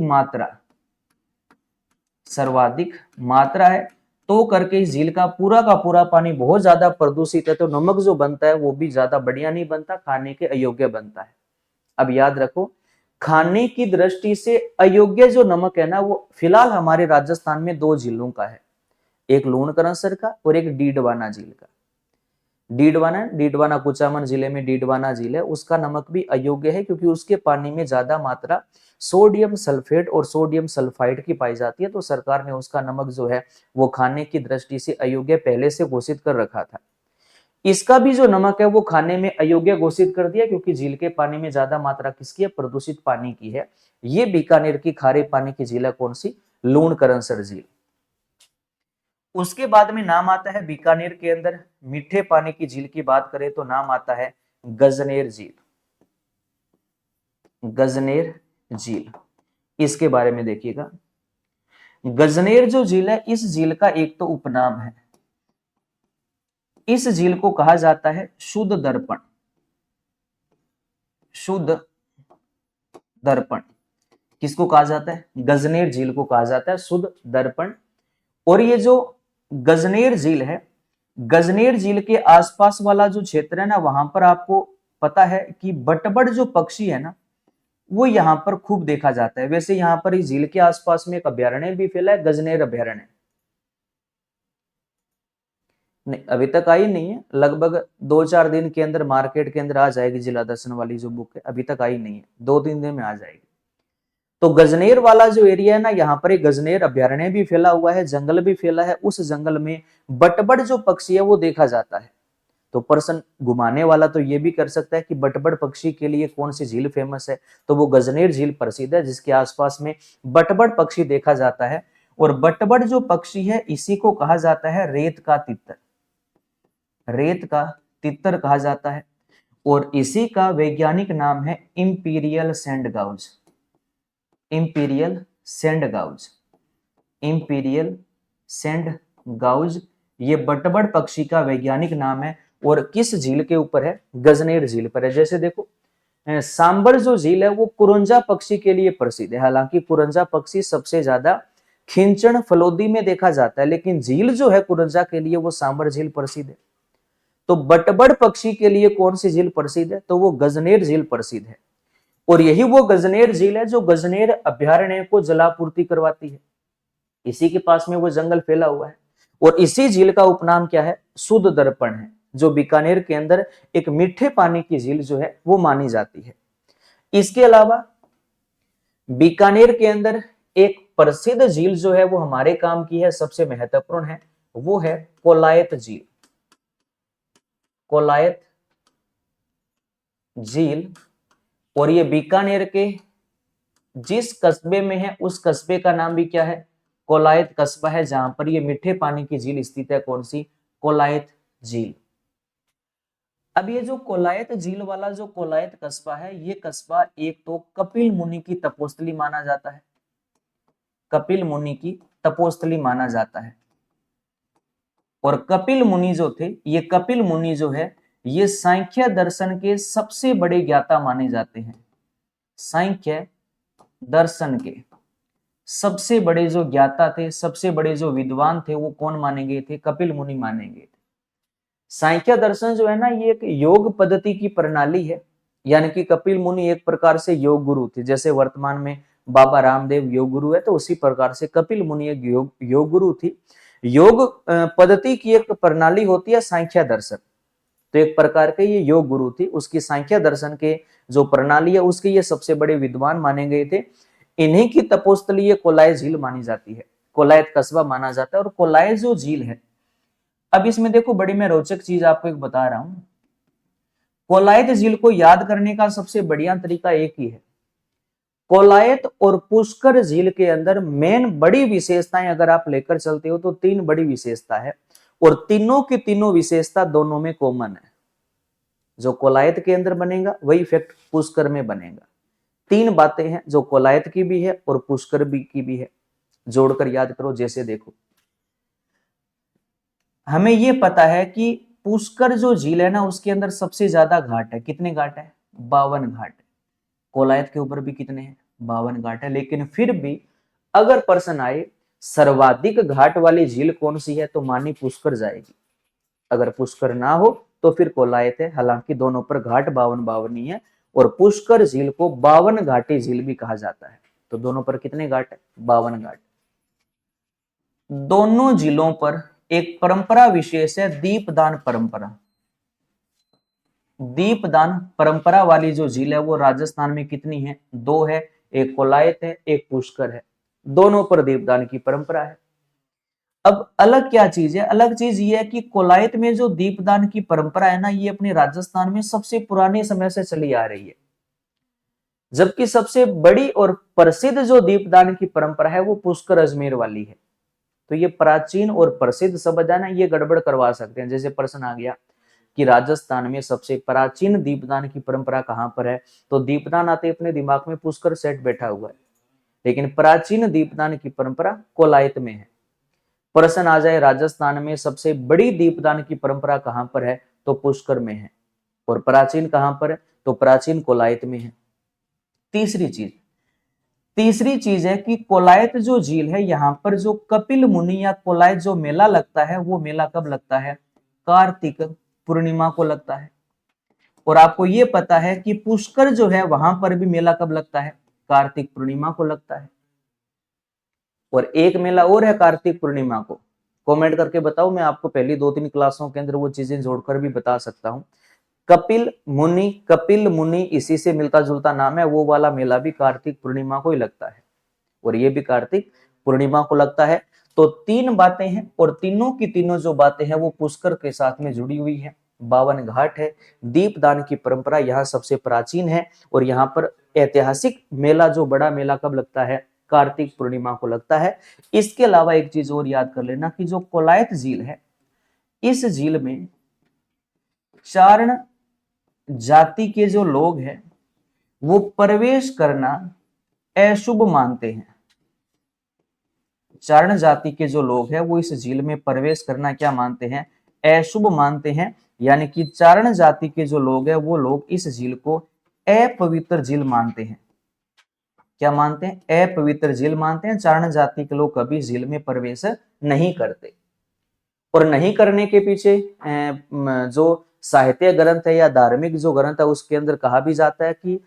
मात्रा है, तो करके इस झील का पूरा पानी बहुत ज्यादा प्रदूषित है, तो नमक जो बनता है वो भी ज्यादा बढ़िया नहीं बनता, खाने के अयोग्य बनता है। अब याद रखो, खाने की दृष्टि से अयोग्य जो नमक है ना, वो फिलहाल हमारे राजस्थान में 2 झीलों का है, एक लूणकरणसर का और एक डीडवाना झील का। डीडवाना कुचामन जिले में डीडवाना झील है, उसका नमक भी अयोग्य है क्योंकि उसके पानी में ज्यादा मात्रा सोडियम सल्फेट और सोडियम सल्फाइड की पाई जाती है, तो सरकार ने उसका नमक जो है वो खाने की दृष्टि से अयोग्य पहले से घोषित कर रखा था। इसका भी जो नमक है वो खाने में अयोग्य घोषित कर दिया क्योंकि झील के पानी में ज्यादा मात्रा किसकी है? प्रदूषित पानी की है। ये बीकानेर की खारे पानी की झील है, कौन सी? लूणकरणसर झील। उसके बाद में नाम आता है बीकानेर के अंदर मीठे पानी की झील की बात करें तो नाम आता है गजनेर झील। गजनेर झील, इसके बारे में देखिएगा। गजनेर जो झील है, इस झील का एक तो उपनाम है, इस झील को कहा जाता है शुद्ध दर्पण। शुद्ध दर्पण किसको कहा जाता है? गजनेर झील को कहा जाता है शुद्ध दर्पण। और ये जो गजनेर झील है, गजनेर झील के आसपास वाला जो क्षेत्र है ना, वहां पर आपको पता है कि बटबड़ जो पक्षी है ना, वो यहाँ पर खूब देखा जाता है। वैसे यहाँ पर इस झील के आसपास में एक अभ्यारण्य भी फैला है, गजनेर अभ्यारण्य। नहीं, अभी तक आई नहीं है, लगभग 2-4 दिन के अंदर मार्केट के अंदर आ जाएगी जिला दर्शन वाली जो बुक है, अभी तक आई नहीं है, 2-3 दिन में आ जाएगी। तो गजनेर वाला जो एरिया है ना, यहाँ पर एक गजनेर अभ्यारण्य भी फैला हुआ है, जंगल भी फैला है। उस जंगल में बटबड़ जो पक्षी है वो देखा जाता है। तो पर्सन घुमाने वाला तो ये भी कर सकता है कि बटबड़ पक्षी के लिए कौन सी झील फेमस है, तो वो गजनेर झील प्रसिद्ध है जिसके आसपास में बटबड़ पक्षी देखा जाता है। और बटबड़ जो पक्षी है, इसी को कहा जाता है रेत का तितर। रेत का तितर कहा जाता है और इसी का वैज्ञानिक नाम है imperial sand grouse. Imperial sand grouse, imperial sand grouse, ये बटबड़ पक्षी का वैज्ञानिक नाम है। और किस झील के ऊपर है? गजनेर झील पर है। जैसे देखो, सांबर जो झील है वो कुरंजा पक्षी के लिए प्रसिद्ध है। हालांकि कुरंजा पक्षी सबसे ज्यादा खिंचन फलोदी में देखा जाता है, लेकिन झील जो है कुरंजा के लिए वो सांबर झील प्रसिद्ध है। तो बटबड़ पक्षी के लिए कौन सी झील प्रसिद्ध है? तो वो गजनेर झील प्रसिद्ध है। और यही वो गजनेर झील है जो गजनेर अभ्यारण्य को जलापूर्ति करवाती है। इसी के पास में वो जंगल फैला हुआ है। और इसी झील का उपनाम क्या है? शुद्ध दर्पण है, जो बीकानेर के अंदर एक मीठे पानी की झील जो है वो मानी जाती है। इसके अलावा बीकानेर के अंदर एक प्रसिद्ध झील जो है वो हमारे काम की है, सबसे महत्वपूर्ण है, वो है कोलायत झील। कोलायत झील, और ये बीकानेर के जिस कस्बे में है उस कस्बे का नाम भी क्या है? कोलायत कस्बा है, जहां पर ये मीठे पानी की झील स्थित है। कौन सी? कोलायत झील। अब ये जो कोलायत झील वाला जो कोलायत कस्बा है, ये कस्बा एक तो कपिल मुनि की तपोस्थली माना जाता है। कपिल मुनि की तपोस्थली माना जाता है। और कपिल मुनि जो थे, ये कपिल मुनि जो है ये सांख्य दर्शन के सबसे बड़े ज्ञाता माने जाते हैं। सांख्य दर्शन के सबसे बड़े जो ज्ञाता थे, सबसे बड़े जो विद्वान थे, वो कौन माने गए थे? कपिल मुनि माने गए थे। सांख्य दर्शन जो है ना, ये एक योग पद्धति की प्रणाली है, यानी कि कपिल मुनि एक प्रकार से योग गुरु थे। जैसे वर्तमान में बाबा रामदेव योग गुरु है, तो उसी प्रकार से कपिल मुनि एक योग गुरु थी। योग पद्धति की एक प्रणाली होती है सांख्य दर्शन, तो एक प्रकार के ये योग गुरु थी, उसकी सांख्य दर्शन के जो प्रणाली है उसके ये सबसे बड़े विद्वान माने गए थे। इन्हीं की तपोस्थली ये कोलाय झील मानी जाती है, कोलायत कस्बा माना जाता है। और कोलाय जो झील है, अब इसमें देखो बड़ी मैं रोचक चीज आपको एक बता रहा हूं। कोलायत झील को याद करने का सबसे बढ़िया तरीका एक ही है। कोलायत और पुष्कर झील के अंदर मेन बड़ी विशेषताएं अगर आप लेकर चलते हो तो तीन बड़ी विशेषता है, और तीनों की तीनों विशेषता दोनों में कॉमन है। जो कोलायत के अंदर बनेगा वही इफेक्ट पुष्कर में बनेगा। तीन बातें हैं जो कोलायत की भी है और पुष्कर की भी है, जोड़कर याद करो। जैसे देखो, हमें यह पता है कि पुष्कर जो झील है ना उसके अंदर सबसे ज्यादा घाट है। कितने घाट है? 52 घाट। कोलायत के ऊपर भी कितने हैं? 52 घाट है। लेकिन फिर भी अगर प्रश्न आए सर्वाधिक घाट वाली झील कौन सी है, तो मानी पुष्कर जाएगी। अगर पुष्कर ना हो तो फिर कोलायत है। हालांकि दोनों पर घाट 52 ही है, और पुष्कर झील को 52 घाटी झील भी कहा जाता है। तो दोनों पर कितने घाट है? 52 घाट। दोनों झीलों पर एक परंपरा विशेष है, दीपदान परंपरा। दीपदान परंपरा वाली जो झील है वो राजस्थान में कितनी है? 2 है। एक कोलायत है, एक पुष्कर है। दोनों पर दीपदान की परंपरा है। अब अलग क्या चीज है? अलग चीज ये है कि कोलायत में जो दीपदान की परंपरा है ना, ये अपने राजस्थान में सबसे पुराने समय से चली आ रही है। जबकि सबसे बड़ी और प्रसिद्ध जो दीपदान की परंपरा है वो पुष्कर अजमेर वाली है। तो ये प्राचीन और प्रसिद्ध शब्द है ना, ये गड़बड़ करवा सकते हैं। जैसे प्रश्न आ गया कि राजस्थान में सबसे प्राचीन दीपदान की परंपरा कहां पर है, तो दीपदान आते अपने दिमाग में पुष्कर सेट बैठा हुआ है, लेकिन प्राचीन दीपदान की परंपरा कोलायत में है। प्रश्न आ जाए राजस्थान में सबसे बड़ी दीपदान की परंपरा कहां पर है, तो पुष्कर में है। और प्राचीन कहां पर है, तो प्राचीन कोलायत में है। तीसरी चीज है कि कोलायत जो झील है, यहां पर जो कपिल मुनि या कोलायत जो मेला लगता है वो मेला कब लगता है? कार्तिक पूर्णिमा को लगता है। और आपको ये पता है कि पुष्कर जो है वहां पर भी मेला कब लगता है? कार्तिक पूर्णिमा को लगता है। और एक मेला और है कार्तिक पूर्णिमा को, कमेंट करके बताओ, मैं आपको पहली 2-3 क्लासों के अंदर वो चीजें जोड़कर भी बता सकता हूं। कपिल मुनि इसी से मिलता जुलता नाम है, वो वाला मेला भी कार्तिक पूर्णिमा को ही लगता है, और ये भी कार्तिक पूर्णिमा को लगता है। तो तीन बातें हैं, और तीनों की तीनों जो बातें हैं वो पुष्कर के साथ में जुड़ी हुई है। 52 घाट है, दीपदान की परंपरा यहाँ सबसे प्राचीन है, और यहाँ पर ऐतिहासिक मेला जो बड़ा मेला कब लगता है? कार्तिक पूर्णिमा को लगता है। इसके अलावा एक चीज और याद कर लेना कि जो कोलायत झील है, इस झील में चारण जाति के जो लोग हैं वो प्रवेश करना अशुभ मानते हैं। चारण जाति के जो लोग हैं वो इस झील में प्रवेश करना क्या मानते हैं? अशुभ मानते हैं। यानी कि चारण जाति के जो लोग हैं वो लोग इस झील को अपवित्र झील मानते हैं। क्या मानते हैं? अपवित्र झील मानते हैं। चारण जाति के लोग कभी झील में प्रवेश नहीं करते। और नहीं करने के पीछे जो साहित्य ग्रंथ है या धार्मिक जो ग्रंथ है उसके अंदर कहा भी जाता है कि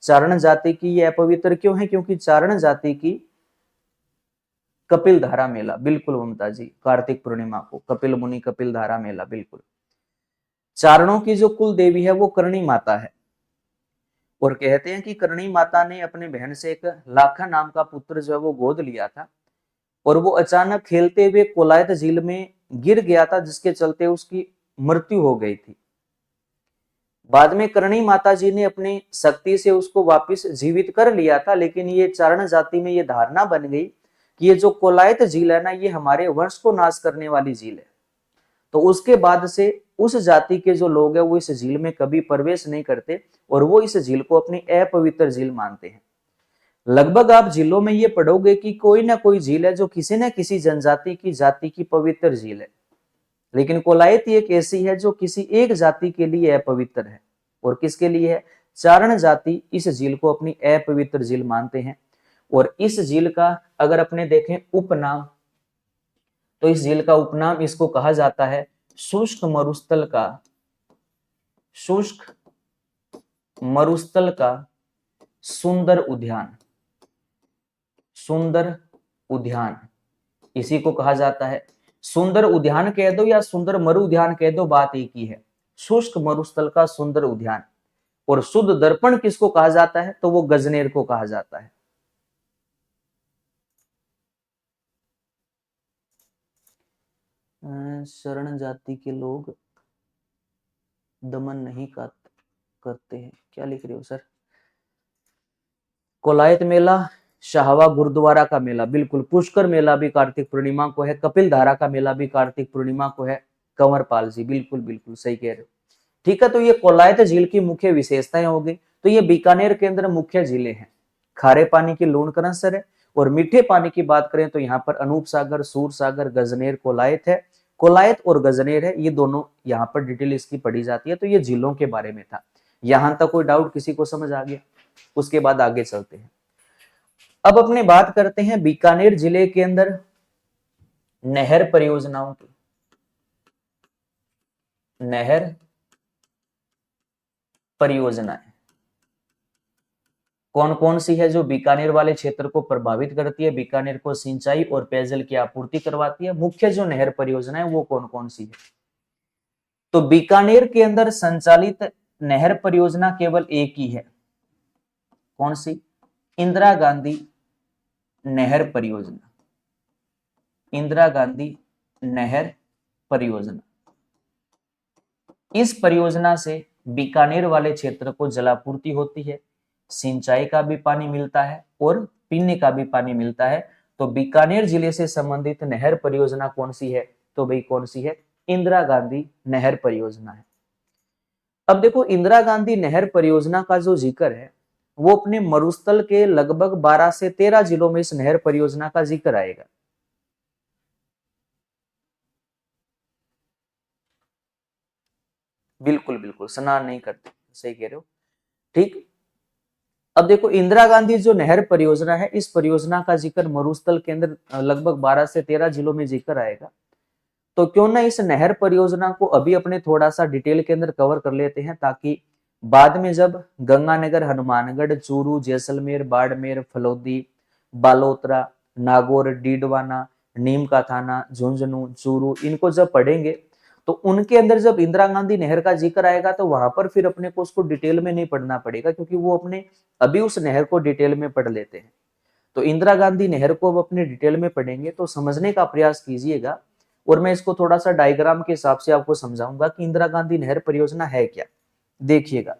चारण जाति की ये अपवित्र क्यों है? क्योंकि चारण जाति की कपिल धारा मेला, बिल्कुल ममता जी, कार्तिक पूर्णिमा को कपिल मुनि कपिल धारा मेला, बिल्कुल। चारणों की जो कुल देवी है वो करणी माता है, और कहते हैं कि करणी माता ने अपने बहन से एक लाखा नाम का पुत्र जो है वो गोद लिया था, और वो अचानक खेलते हुए कोलायत झील में गिर गया था, जिसके चलते उसकी मृत्यु हो गई थी। बाद में करणी माता जी ने अपनी शक्ति से उसको वापस जीवित कर लिया था, लेकिन ये चारण जाति में ये धारणा बन गई कि ये जो कोलायत झील है ना, ये हमारे वंश को नाश करने वाली झील है। तो उसके बाद से उस जाति के जो लोग हैं वो इस झील में कभी प्रवेश नहीं करते, और वो इस झील को अपनी अपवित्र झील मानते हैं। लगभग आप झीलों में ये पढ़ोगे कि कोई ना कोई झील है जो किसी न किसी जनजाति की जाति की पवित्र झील है, लेकिन कोलायत एक ऐसी है जो किसी एक जाति के लिए अपवित्र है। और किसके लिए है? चारण जाति इस झील को अपनी अपवित्र झील मानते हैं। और इस झील का अगर अपने देखें उपनाम, तो इस झील का उपनाम इसको कहा जाता है शुष्क मरुस्थल का, शुष्क मरुस्थल का सुंदर उद्यान। सुंदर उद्यान, इसी को कहा जाता है। सुंदर उद्यान कह दो या सुंदर मरु उद्यान कह दो, बात एक ही है, शुष्क मरुस्थल का सुंदर उद्यान। और शुद्ध दर्पण किसको कहा जाता है, तो वो गजनेर को कहा जाता है। शरण जाति के लोग दमन नहीं करते हैं, क्या लिख रहे हो सर? कोलायत मेला, शाहवा गुरुद्वारा का मेला, बिल्कुल। पुष्कर मेला भी कार्तिक पूर्णिमा को है, कपिल धारा का मेला भी कार्तिक पूर्णिमा को है। कंवरपाल जी, बिल्कुल बिल्कुल सही कह रहे हो। ठीक है, तो ये कोलायत झील की मुख्य विशेषताएं हो गई। तो ये बीकानेर के अंदर मुख्य झीलें हैं। खारे पानी की लूणकरंसर है, और मीठे पानी की बात करें तो यहाँ पर अनूप सागर, सूर सागर, गजनेर, कोलायत है। कोलायत और गजनेर है, ये दोनों यहाँ पर डिटेल इसकी पढ़ी जाती है। तो ये झीलों के बारे में था। यहां तक कोई डाउट किसी को समझ आ गया? उसके बाद आगे चलते हैं। अब अपने बात करते हैं बीकानेर जिले के अंदर नहर परियोजनाओं की। नहर परियोजनाएं कौन कौन सी है जो बीकानेर वाले क्षेत्र को प्रभावित करती है, बीकानेर को सिंचाई और पेयजल की आपूर्ति करवाती है? मुख्य जो नहर परियोजनाएं वो कौन कौन सी है? तो बीकानेर के अंदर संचालित नहर परियोजना केवल एक ही है। कौन सी? इंदिरा गांधी नहर परियोजना। इंदिरा गांधी नहर परियोजना। इस परियोजना से बीकानेर वाले क्षेत्र को जलापूर्ति होती है, सिंचाई का भी पानी मिलता है और पीने का भी पानी मिलता है। तो बीकानेर जिले से संबंधित नहर परियोजना कौन सी है? तो भाई कौन सी है? इंदिरा गांधी नहर परियोजना है। अब देखो, इंदिरा गांधी नहर परियोजना का जो जिक्र है वो अपने मरुस्थल के लगभग 12 से 13 जिलों में इस नहर परियोजना का जिक्र आएगा। बिल्कुल बिल्कुल, स्नान नहीं करते, सही कह रहे हो। ठीक। अब देखो, इंदिरा गांधी जो नहर परियोजना है, इस परियोजना का जिक्र मरुस्थल के अंदर लगभग 12 से 13 जिलों में जिक्र आएगा। तो क्यों ना इस नहर परियोजना को अभी अपने थोड़ा सा डिटेल के अंदर कवर कर लेते हैं, ताकि बाद में जब गंगानगर, हनुमानगढ़, चूरू, जैसलमेर, बाड़मेर, फलोदी, बालोतरा, नागौर, डीडवाना, नीम का थाना, झुंझुनू, चूरू, इनको जब पढ़ेंगे तो उनके अंदर जब इंदिरा गांधी नहर का जिक्र आएगा तो वहां पर फिर अपने को उसको डिटेल में नहीं पढ़ना पड़ेगा, क्योंकि वो अपने अभी उस नहर को डिटेल में पढ़ लेते हैं। तो इंदिरा गांधी नहर को अब अपने डिटेल में पढ़ेंगे तो समझने का प्रयास कीजिएगा, और मैं इसको थोड़ा सा डायग्राम के हिसाब से आपको समझाऊंगा कि इंदिरा गांधी नहर परियोजना है क्या। देखिएगा,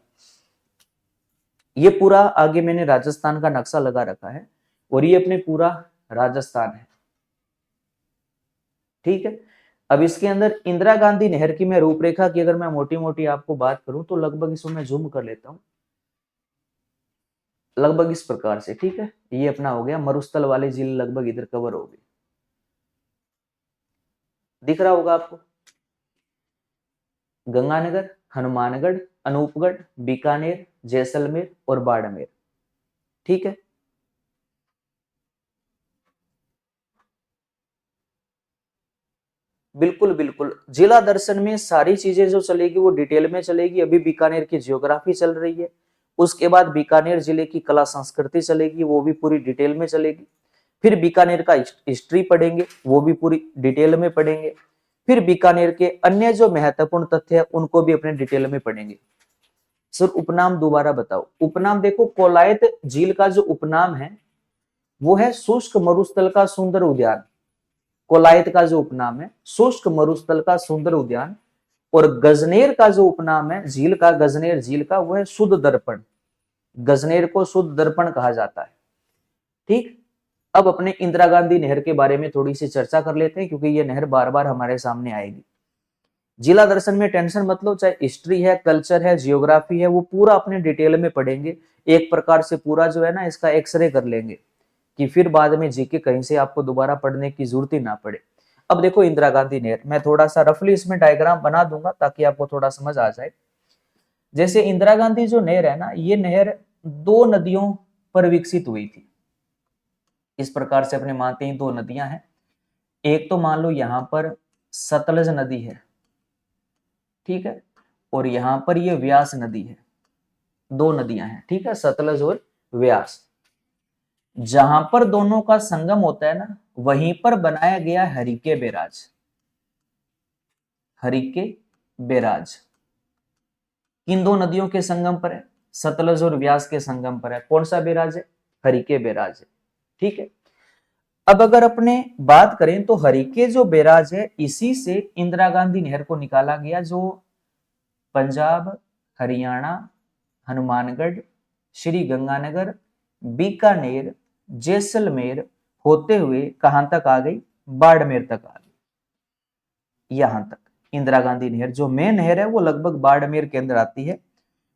ये पूरा आगे मैंने राजस्थान का नक्शा लगा रखा है, और ये अपने पूरा राजस्थान है। ठीक है। अब इसके अंदर इंदिरा गांधी नहर की मैं रूपरेखा की अगर मैं मोटी मोटी आपको बात करूं तो लगभग इसको मैं जूम कर लेता हूं, लगभग इस प्रकार से। ठीक है, ये अपना हो गया मरुस्थल वाले जिले, लगभग इधर कवर हो गए। दिख रहा होगा आपको? गंगानगर, हनुमानगढ़, अनूपगढ़, बीकानेर, जैसलमेर और बाड़मेर। ठीक है। बिल्कुल बिल्कुल, जिला दर्शन में सारी चीजें जो चलेगी वो डिटेल में चलेगी। अभी बीकानेर की जियोग्राफी चल रही है, उसके बाद बीकानेर जिले की कला संस्कृति चलेगी, वो भी पूरी डिटेल में चलेगी। फिर बीकानेर का हिस्ट्री पढ़ेंगे, वो भी पूरी डिटेल में पढ़ेंगे। फिर बीकानेर के अन्य जो महत्वपूर्ण तथ्य है उनको भी अपने डिटेल में पढ़ेंगे। सर उपनाम दोबारा बताओ। उपनाम देखो, कोलायत झील का जो उपनाम है वो है शुष्क मरुस्थल का सुंदर उद्यान। कोलायत का जो उपनाम है शुष्क मरुस्थल का सुंदर उद्यान, और गजनेर का जो उपनाम है झील का, गजनेर झील का, वो है शुद्ध दर्पण। गजनेर को शुद्ध दर्पण कहा जाता है। ठीक। अब अपने इंदिरा गांधी नहर के बारे में थोड़ी सी चर्चा कर लेते हैं, क्योंकि ये नहर बार बार हमारे सामने आएगी। जिला दर्शन में टेंशन मतलब, चाहे हिस्ट्री है, कल्चर है, जियोग्राफी है, वो पूरा अपने डिटेल में पढ़ेंगे। एक प्रकार से पूरा जो है ना इसका एक्सरे कर लेंगे, कि फिर बाद में जीके कहीं से आपको दोबारा पढ़ने की जरूरत ही ना पड़े। अब देखो इंदिरा गांधी नहर, मैं थोड़ा सा रफली इसमें डायग्राम बना दूंगा ताकि आपको थोड़ा समझ आ जाए। जैसे इंदिरा गांधी जो नहर है ना, ये नहर दो नदियों पर विकसित हुई थी। इस प्रकार से अपने मानते हैं दो नदियां हैं। एक तो मान लो यहां पर सतलज नदी है, ठीक है, और यहां पर ये व्यास नदी है। दो नदियां हैं, ठीक है, सतलज और व्यास। जहां पर दोनों का संगम होता है ना, वहीं पर बनाया गया हरिके बैराज। हरिके बैराज किन दो नदियों के संगम पर है? सतलज और व्यास के संगम पर है। कौन सा बैराज है? हरिके बैराज है। ठीक है। अब अगर अपने बात करें तो हरिके जो बैराज है, इसी से इंदिरा गांधी नहर को निकाला गया, जो पंजाब, हरियाणा, हनुमानगढ़, श्री गंगानगर, बीकानेर, जैसलमेर होते हुए कहां तक आ गई? बाड़मेर तक आ गई। यहां तक इंदिरा गांधी नहर, जो मेन नहर है, वो लगभग बाड़मेर के अंदर आती है।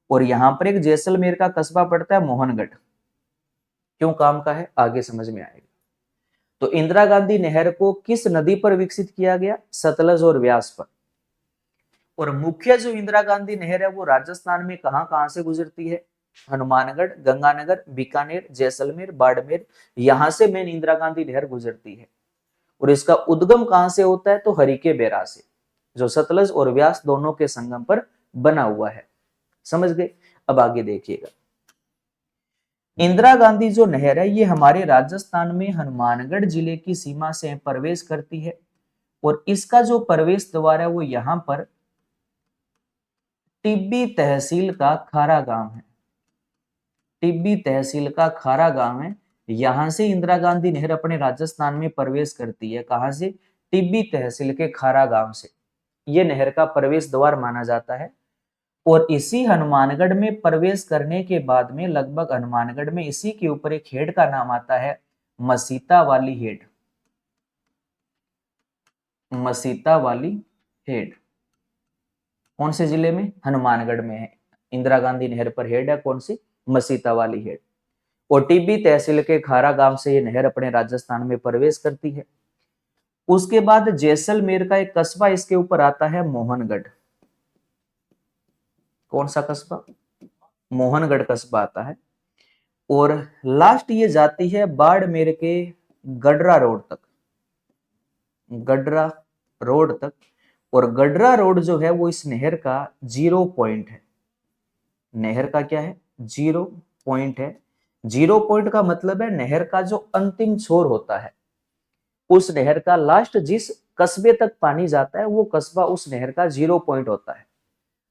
और यहां पर एक जैसलमेर का कस्बा पड़ता है, मोहनगढ़। क्यों काम का है, आगे समझ में आएगा। तो इंदिरा गांधी नहर को किस नदी पर विकसित किया गया? सतलज और व्यास पर। और मुख्य जो इंदिरा गांधी नहर है, वो राजस्थान में कहां कहां से गुजरती है? हनुमानगढ़, गंगानगर, बीकानेर, जैसलमेर, बाड़मेर, यहां से मेन इंदिरा गांधी नहर गुजरती है। और इसका उद्गम कहां से होता है? तो हरिके बैराज से, जो सतलज और व्यास दोनों के संगम पर बना हुआ है। समझ गए? अब आगे देखिएगा। इंदिरा गांधी जो नहर है, ये हमारे राजस्थान में हनुमानगढ़ जिले की सीमा से प्रवेश करती है। और इसका जो प्रवेश द्वार है, वो यहां पर टिब्बी तहसील का खारा गांव है। टिब्बी तहसील का खारा गांव है। यहां से इंदिरा गांधी नहर अपने राजस्थान में प्रवेश करती है। कहां से? टिब्बी तहसील के खारा गांव से। यह नहर का प्रवेश द्वार माना जाता है। और इसी हनुमानगढ़ में प्रवेश करने के बाद में लगभग हनुमानगढ़ में इसी के ऊपर एक हेड का नाम आता है, मसीता वाली हेड। मसीता वाली हेड कौन से जिले में? हनुमानगढ़ में है। इंदिरा गांधी नहर पर हेड है, कौन सी? मसीता वाली हेड। और टिब्बी तहसील के खारा गांव से यह नहर अपने राजस्थान में प्रवेश करती है। उसके बाद जैसलमेर का एक कस्बा इसके ऊपर आता है, मोहनगढ़। कौन सा कस्बा? मोहनगढ़ कस्बा आता है। और लास्ट ये जाती है बाड़मेर के गडरा रोड तक। गडरा रोड तक। और गडरा रोड जो है, वो इस नहर का 0 पॉइंट है। नहर का क्या है? 0 पॉइंट है। 0 पॉइंट का मतलब है नहर का जो अंतिम छोर होता है, उस नहर का लास्ट जिस कस्बे तक पानी जाता है, वो कस्बा उस नहर का 0 पॉइंट होता है।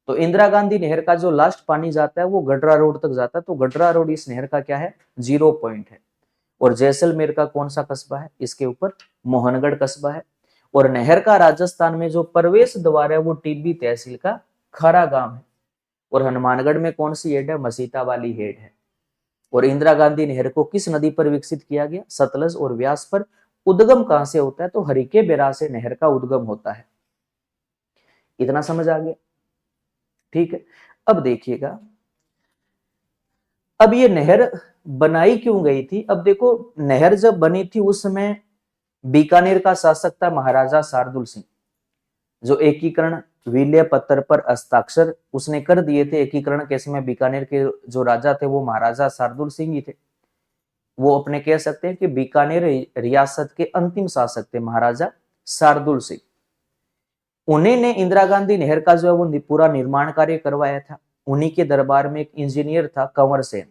तो इंदिरा गांधी नहर का जो लास्ट पानी जाता है, वो गडरा रोड तक जाता है। तो गडरा रोड इस नहर का क्या है? 0 पॉइंट है। और जैसलमेर का कौन सा कस्बा है? इसके ऊपर मोहनगढ़ कस्बा है। और नहर का राजस्थान में जो प्रवेश द्वार है, वो टिब्बी तहसील का खरा गांव है। और हनुमानगढ़ में कौन सी हेड है? मसीता वाली हेड है। और इंदिरा गांधी नहर को किस नदी पर विकसित किया गया? सतलज और व्यास पर। उद्गम कहां से होता है? तो हरिके बैराज से नहर का उद्गम होता है। इतना समझ आ गया? ठीक है। अब देखिएगा, अब ये नहर बनाई क्यों गई थी? अब देखो, नहर जब बनी थी उस समय बीकानेर का शासक था महाराजा शार्दुल सिंह, जो एकीकरण विलय पत्र पर हस्ताक्षर उसने कर दिए थे। एकीकरण के समय बीकानेर के जो राजा थे, वो महाराजा शार्दुल सिंह ही थे। वो अपने कह सकते हैं कि बीकानेर रियासत के अंतिम शासक थे, महाराजा शार्दुल सिंह। उन्हीं ने इंदिरा गांधी नहर का जो है वो पूरा निर्माण कार्य करवाया था। उन्हीं के दरबार में एक इंजीनियर था, कंवर सेन,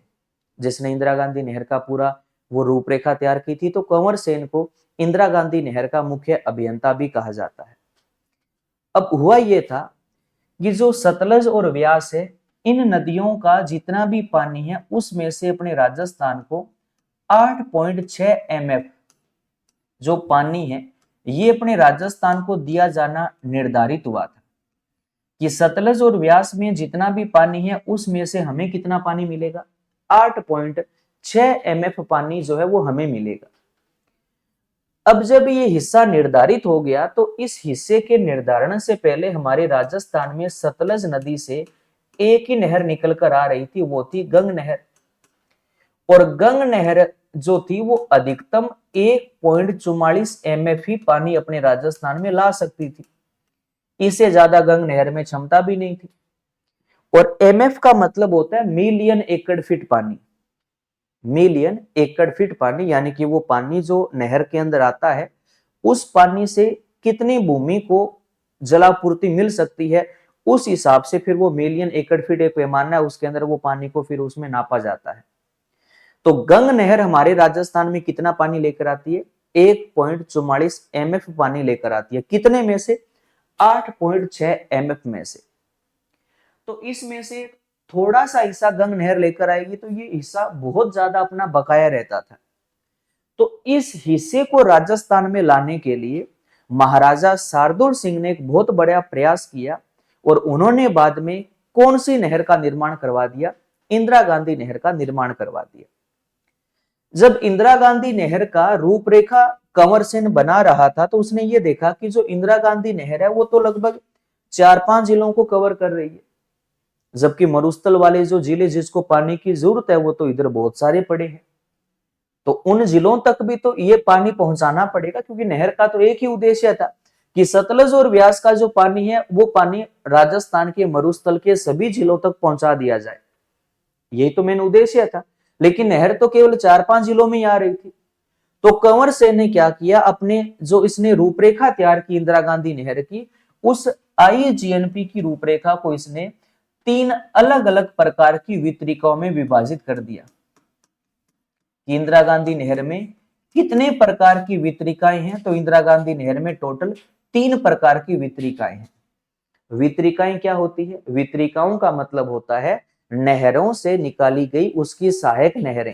जिसने इंदिरा गांधी नहर का पूरा वो रूपरेखा तैयार की थी। तो कंवर सेन को इंदिरा गांधी नहर का मुख्य अभियंता भी कहा जाता है। अब हुआ ये था कि जो सतलज और व्यास है, इन नदियों का जितना भी पानी है, उसमें से अपने राजस्थान को 8.6 MF जो पानी है, ये अपने राजस्थान को दिया जाना निर्धारित हुआ था कि सतलज और व्यास में जितना भी पानी है, उसमें से हमें कितना पानी मिलेगा? 8.6 MF पानी जो है वो हमें मिलेगा। अब जब ये हिस्सा निर्धारित हो गया, तो इस हिस्से के निर्धारण से पहले हमारे राजस्थान में सतलज नदी से एक ही नहर निकल कर आ रही थी, वो थी गंग नहर। और गंग नहर जो थी, वो अधिकतम 1.44 MF ही पानी अपने राजस्थान में ला सकती थी। इससे ज्यादा गंग नहर में क्षमता भी नहीं थी। और MF का मतलब होता है मिलियन एकड़ फीट पानी। मिलियन एकड़ फीट पानी, यानी कि वो पानी जो नहर के अंदर आता है, उस पानी से कितनी भूमि को जलापूर्ति मिल सकती है, उस हिसाब से फिर वो मिलियन एकड़ फीट एक पैमाना है, उसके अंदर वो पानी को फिर उसमें नापा जाता है। तो गंग नहर हमारे राजस्थान में कितना पानी लेकर आती है? 1.44 MF पानी लेकर आती है। कितने में से? 8.6 MF में से। तो इसमें से थोड़ा सा हिस्सा गंग नहर लेकर आएगी, तो ये हिस्सा बहुत ज्यादा अपना बकाया रहता था। तो इस हिस्से को राजस्थान में लाने के लिए महाराजा शार्दुल सिंह ने एक बहुत बड़ा प्रयास किया और उन्होंने बाद में कौन सी नहर का निर्माण करवा दिया? इंदिरा गांधी नहर का निर्माण करवा दिया। जब इंदिरा गांधी नहर का रूपरेखा कंवर सेन बना रहा था, तो उसने ये देखा कि जो इंदिरा गांधी नहर है वो तो लगभग 4-5 जिलों को कवर कर रही है, जबकि मरुस्थल वाले जो जिले जिसको पानी की जरूरत है वो तो इधर बहुत सारे पड़े हैं। तो उन जिलों तक भी तो ये पानी पहुंचाना पड़ेगा, क्योंकि नहर का तो एक ही उद्देश्य था कि सतलज और व्यास का जो पानी है वो पानी राजस्थान के मरुस्थल के सभी जिलों तक पहुंचा दिया जाए। यही तो मेन उद्देश्य था। लेकिन नहर तो केवल 4-5 जिलों में ही आ रही थी। तो कंवर सेन ने क्या किया, अपने जो इसने रूपरेखा तैयार की इंदिरा गांधी नहर की, उस IGNP की रूपरेखा को इसने 3 अलग अलग प्रकार की वितरिकाओं में विभाजित कर दिया। इंदिरा गांधी नहर में कितने प्रकार की वितरिकाएं हैं? तो इंदिरा गांधी नहर में टोटल 3 प्रकार की वितरिकाएं हैं। वितरिकाएं क्या होती है? वितरिकाओं का मतलब होता है नहरों से निकाली गई उसकी सहायक नहरें।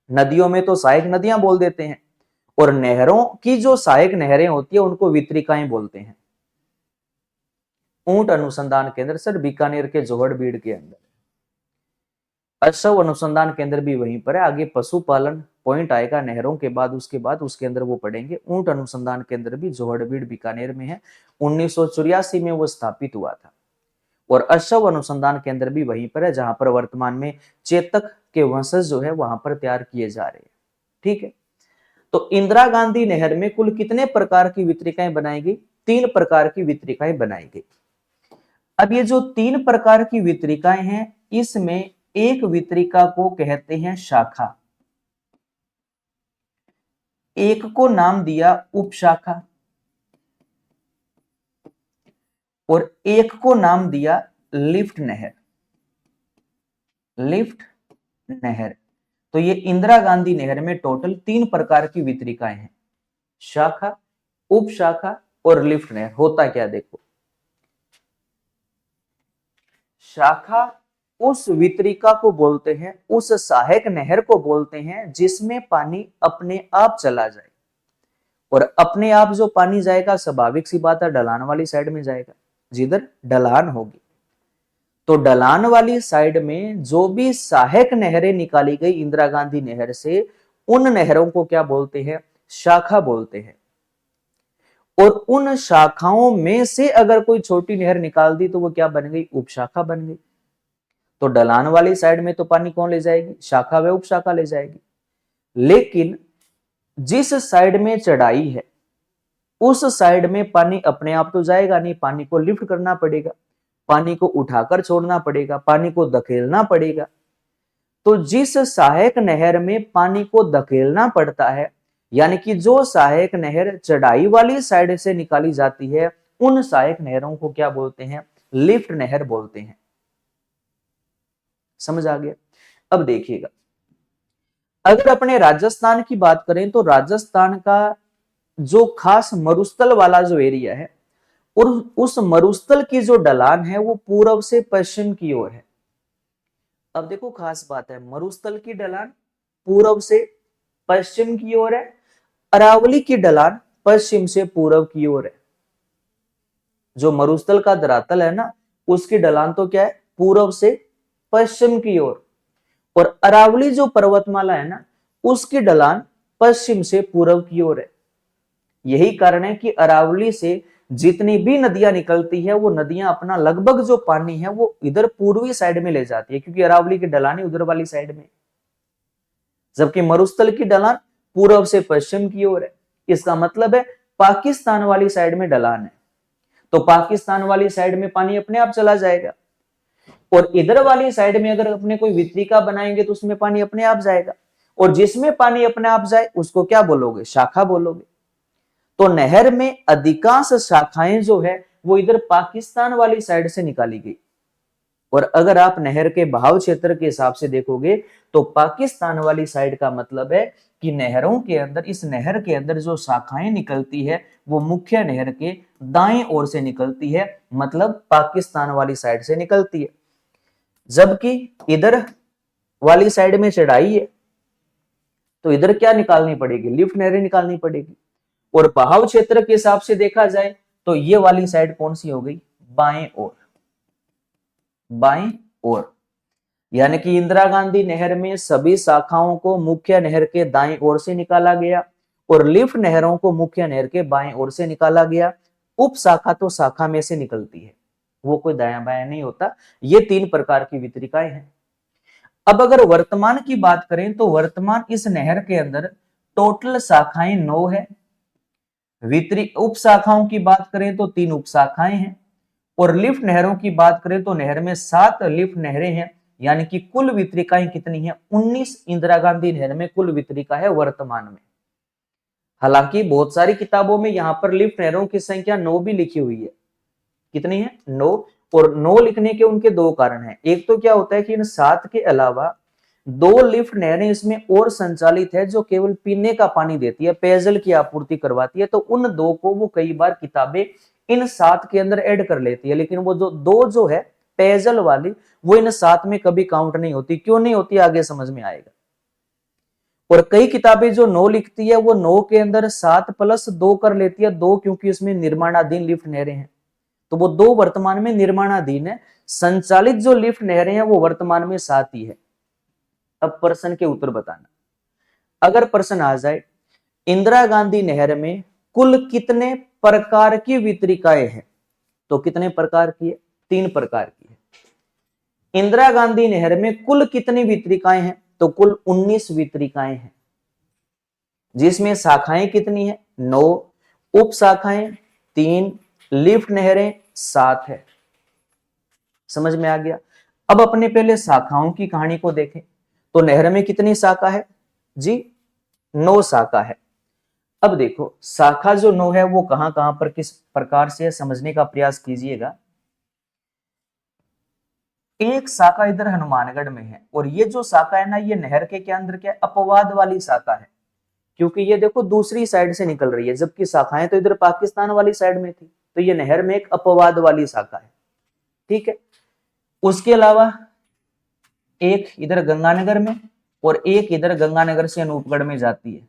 नदियों में तो सहायक नदियां बोल देते हैं, और नहरों की जो सहायक नहरें होती है उनको वितरिकाएं बोलते हैं। ऊंट अनुसंधान केंद्र सर बीकानेर के जोहड़बीड़ के अंदर, अश्व अनुसंधान केंद्र भी वहीं पर है। आगे पशुपालन पॉइंट आएगा नहरों के बाद, उसके अंदर वो पढ़ेंगे। ऊंट अनुसंधान केंद्र भी जोहड़बीड़ बीकानेर में है, 1984 में वो स्थापित हुआ था। और अश्व अनुसंधान केंद्र भी वहीं पर है, जहां पर वर्तमान में चेतक के वंशज जो है वहां पर तैयार किए जा रहे हैं। ठीक है, तो इंदिरा गांधी नहर में कुल कितने प्रकार की वितरिकाएं बनाई गई? 3 प्रकार की वितरिकाएं बनाई गई। अब ये जो 3 प्रकार की वितरिकाएं हैं, इसमें एक वितरिका को कहते हैं शाखा, एक को नाम दिया उपशाखा, और एक को नाम दिया लिफ्ट नहर। लिफ्ट नहर। तो ये इंदिरा गांधी नहर में टोटल 3 प्रकार की वितरिकाएं हैं, शाखा, उपशाखा और लिफ्ट नहर। होता क्या देखो, शाखा उस वितरिका को बोलते हैं, उस सहायक नहर को बोलते हैं जिसमें पानी अपने आप चला जाए। और अपने आप जो पानी जाएगा, स्वाभाविक सी बात है ढलान वाली साइड में जाएगा, जिधर ढलान होगी। तो ढलान वाली साइड में जो भी सहायक नहरें निकाली गई इंदिरा गांधी नहर से, उन नहरों को क्या बोलते हैं? शाखा बोलते हैं। और उन शाखाओं में से अगर कोई छोटी नहर निकाल दी तो वो क्या बन गई? उपशाखा बन गई। तो ढलान वाली साइड में तो पानी कौन ले जाएगी? शाखा व उपशाखा ले जाएगी। लेकिन जिस साइड में चढ़ाई है उस साइड में पानी अपने आप तो जाएगा नहीं, पानी को लिफ्ट करना पड़ेगा, पानी को उठाकर छोड़ना पड़ेगा, पानी को धकेलना पड़ेगा। तो जिस सहायक नहर में पानी को धकेलना पड़ता है, यानी कि जो सहायक नहर चढ़ाई वाली साइड से निकाली जाती है, उन सहायक नहरों को क्या बोलते हैं? लिफ्ट नहर बोलते हैं। समझ आ गया? अब देखिएगा, अगर अपने राजस्थान की बात करें तो राजस्थान का जो खास मरुस्थल वाला जो एरिया है, और उस मरुस्थल की जो ढलान है वो पूर्व से पश्चिम की ओर है। अब देखो खास बात है, मरुस्थल की ढलान पूर्व से पश्चिम की ओर है, अरावली की ढलान पश्चिम से पूर्व की ओर है। जो मरुस्थल का धरातल है ना, उसकी ढलान तो क्या है? पूर्व से पश्चिम की ओर। और अरावली जो पर्वतमाला है ना, उसकी ढलान पश्चिम से पूर्व की ओर है। यही कारण है कि अरावली से जितनी भी नदियां निकलती है, वो नदियां अपना लगभग जो पानी है वो इधर पूर्वी साइड में ले जाती है, क्योंकि अरावली की ढलान उधर वाली साइड में, जबकि मरुस्थल की ढलान पूर्व से पश्चिम की ओर है। इसका मतलब है पाकिस्तान वाली साइड में ढलान है, तो पाकिस्तान वाली साइड में पानी अपने आप चला जाएगा। और इधर वाली साइड में अगर अपने कोई वितरिका बनाएंगे तो उसमें पानी अपने आप जाएगा, और जिसमें पानी अपने आप जाए उसको क्या बोलोगे? शाखा बोलोगे। तो नहर में अधिकांश शाखाएं जो है वो इधर पाकिस्तान वाली साइड से निकाली गई, और अगर आप नहर के बहाव क्षेत्र के हिसाब से देखोगे तो पाकिस्तान वाली साइड का मतलब है कि नहरों के अंदर, इस नहर के अंदर जो शाखाएं निकलती है वो मुख्य नहर के दाएं ओर से निकलती है, मतलब पाकिस्तान वाली साइड से निकलती है। जबकि इधर वाली साइड में चढ़ाई है तो इधर क्या निकालनी पड़ेगी, लिफ्ट नहरें निकालनी पड़ेगी। और बहाव क्षेत्र के हिसाब से देखा जाए तो ये वाली साइड कौन सी हो गई, बाएं ओर, बाएं ओर। यानी कि इंदिरा गांधी नहर में सभी शाखाओं को मुख्य नहर के दाएं ओर से निकाला गया और लिफ्ट नहरों को मुख्य नहर के बाएं ओर से निकाला गया। उप शाखा तो शाखा में से निकलती है, वो कोई दायां बायां नहीं होता। ये 3 प्रकार की वितरिकाएं हैं। अब अगर वर्तमान की बात करें तो वर्तमान इस नहर के अंदर टोटल शाखाएं 9 है। उप शाखाओं की बात करें तो 3 उप शाखाएं हैं और लिफ्ट नहरों की बात करें तो नहर में 7 लिफ्ट नहरें हैं। यानी कि कुल वितरिकाएं कितनी है, 19 इंदिरा गांधी नहर में कुल वितरिका है वर्तमान में। हालांकि बहुत सारी किताबों में यहां पर लिफ्ट नहरों की संख्या 9 भी लिखी हुई है। कितनी है, 9। और 9 लिखने के उनके 2 कारण हैं। एक तो क्या होता है कि इन 7 के अलावा 2 लिफ्ट नहरें इसमें और संचालित है जो केवल पीने का पानी देती है, पेयजल की आपूर्ति करवाती है। तो उन 2 को वो कई बार किताबें इन 7 के अंदर ऐड कर लेती है, लेकिन वो जो 2 जो है पेयजल वाली, वो इन 7 में कभी काउंट नहीं होती। क्यों नहीं होती, आगे समझ में आएगा। और कई किताबें जो 9 लिखती है वो 9 के अंदर 7 + 2 कर लेती है, 2 क्योंकि उसमें निर्माणाधीन लिफ्ट नहरें हैं, तो वो 2 वर्तमान में निर्माणाधीन है। संचालित जो लिफ्ट नहरें हैं वो वर्तमान में 7 ही है। अब प्रश्न के उत्तर बताना। अगर प्रश्न आ जाए इंदिरा गांधी नहर में कुल कितने प्रकार की वितरिकाएं हैं, तो कितने प्रकार की है, 3 प्रकार की है। इंदिरा गांधी नहर में कुल कितनी वितरिकाएं हैं, तो कुल 19 वितरिकाएं हैं, जिसमें शाखाएं कितनी है, 9, उप शाखाएं 3, लिफ्ट नहरें 7 है। समझ में आ गया। अब अपने पहले शाखाओं की कहानी को देखें तो नहर में कितनी शाखा है जी, 9 शाखा है। अब देखो शाखा जो 9 है वो कहां कहां पर किस प्रकार से समझने का प्रयास कीजिएगा। एक शाखा इधर हनुमानगढ़ में है और ये जो शाखा है ना, ये नहर के अंदर क्या अपवाद वाली शाखा है, क्योंकि ये देखो दूसरी साइड से निकल रही है, जबकि शाखाएं तो इधर पाकिस्तान वाली साइड में थी। तो ये नहर में एक अपवाद वाली शाखा है, ठीक है। उसके अलावा एक इधर गंगानगर में और एक इधर गंगानगर से अनूपगढ़ में जाती है,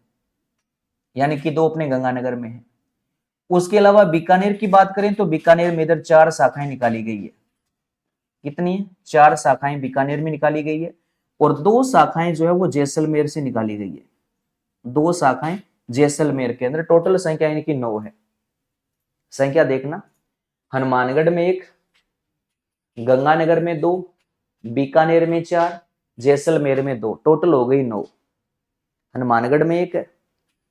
यानी कि 2 अपने गंगानगर में है। उसके अलावा बीकानेर की बात करें तो बीकानेर में इधर 4 शाखाएं निकाली गई है। कितनी है, 4 शाखाएं बीकानेर में निकाली गई है और 2 शाखाएं जो है वो जैसलमेर से निकाली गई है। 2 शाखाएं जैसलमेर के अंदर, टोटल संख्या इनकी 9 है। संख्या देखना, हनुमानगढ़ में 1, गंगानगर में 2, बीकानेर में 4, जैसलमेर में 2, टोटल हो गई 9। हनुमानगढ़ में 1 है,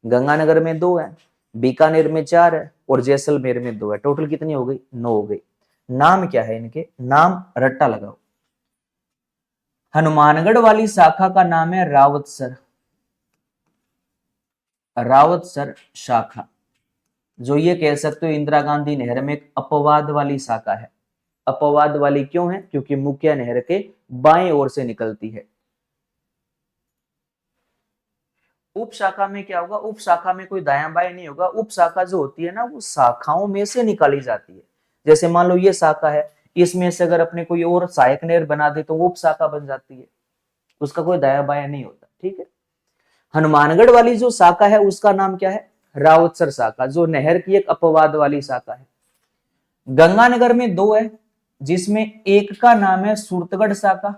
गंगानगर में 2 है, बीकानेर में 4 है और जैसलमेर में 2 है। टोटल कितनी हो गई, 9 हो गई। नाम क्या है इनके, नाम रट्टा लगाओ। हनुमानगढ़ वाली शाखा का नाम है रावतसर, रावतसर शाखा, जो ये कह सकते हो इंदिरा गांधी नहर में एक अपवाद वाली शाखा है। अपवाद वाली क्यों है, क्योंकि मुख्य नहर के बाएं ओर से निकलती है। उप शाखा में क्या होगा, उप शाखा में कोई दायां बाएं नहीं होगा। उप शाखा जो होती है ना, वो शाखाओं में से निकाली जाती है। जैसे मान लो ये शाखा है, इसमें से अगर अपने कोई और सहायक नहर बना दे तो वो उप शाखा बन जाती है, उसका कोई दायां बायां नहीं होता, ठीक है। हनुमानगढ़ वाली जो शाखा है उसका नाम क्या है, रावतसर शाखा, जो नहर की एक अपवाद वाली शाखा है। गंगानगर में 2 है, जिसमें एक का नाम है सूरतगढ़ शाखा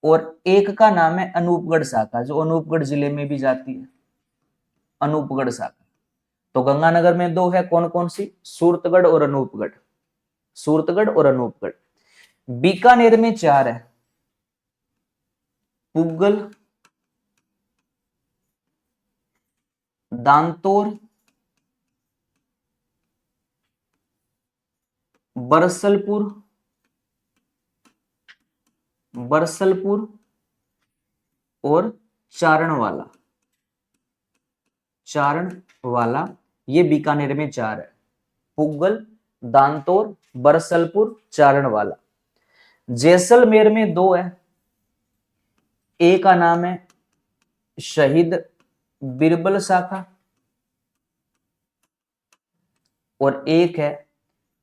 और एक का नाम है अनूपगढ़ शाखा, जो अनूपगढ़ जिले में भी जाती है, अनूपगढ़ शाखा। तो गंगानगर में 2 है, कौन कौन सी, सूरतगढ़ और अनूपगढ़, सूरतगढ़ और अनूपगढ़। बीकानेर में 4 है, पुगल, दांतोर, बरसलपुर, बरसलपुर और चारणवाला, चारणवाला, ये बीकानेर में 4 है। पुगल, दांतोर, बरसलपुर, चारणवाला। जैसलमेर में दो है, एक का नाम है शहीद बिरबल शाखा और एक है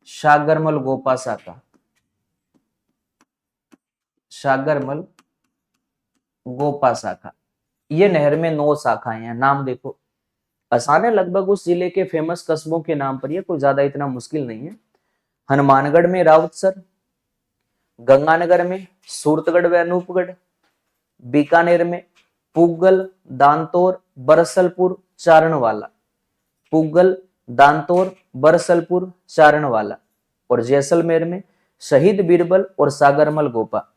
सागरमल गोपा शाखा। सागरमल गोपा शाखा, ये नहर में 9 शाखाएं हैं। नाम देखो आसान है, लगभग उस जिले के फेमस कस्बों के नाम पर, ये कोई ज्यादा इतना मुश्किल नहीं है। हनुमानगढ़ में राउतसर, गंगानगर में सूरतगढ़ व अनूपगढ़, बीकानेर में पुगल, दांतोर, बरसलपुर, चारणवाला। पुगल, दांतोर, बरसलपुर, चारणवाला। और जैसलमेर में शहीद बीरबल और सागरमल गोपा।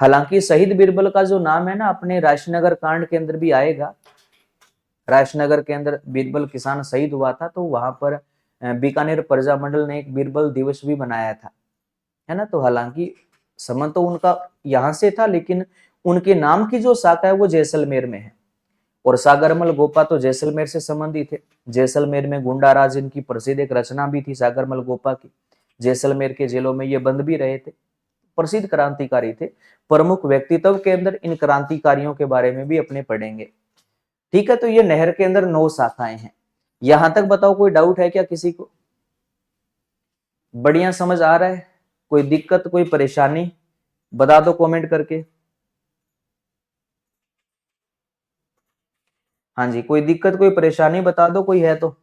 हालांकि शहीद बीरबल का जो नाम है ना, अपने राजनगर कांड के अंदर भी आएगा। राजनगर के अंदर बीरबल किसान शहीद हुआ था, तो वहां पर बीकानेर प्रजा मंडल ने एक बीरबल दिवस भी मनाया था, है ना। तो हालांकि संबंध तो उनका यहां से था, लेकिन उनके नाम की जो शाखा है वो जैसलमेर में है। और सागरमल गोपा तो जैसलमेर से संबंधित है। जैसलमेर में गुंडा राज इनकी प्रसिद्ध एक रचना भी थी सागरमल गोपा की। जैसलमेर के जेलों में ये बंद भी रहे थे, प्रसिद्ध क्रांतिकारी थे। प्रमुख व्यक्तित्व के अंदर इन क्रांतिकारियों के बारे में भी अपने पढ़ेंगे। ठीक है, तो ये नहर के अंदर 9 शाखाएं हैं। यहां तक बताओ कोई डाउट है क्या किसी को? बढ़िया समझ आ रहा है? कोई दिक्कत, कोई परेशानी बता दो कमेंट करके। हाँ जी, कोई दिक्कत, कोई परेशानी बता दो, कोई है तो।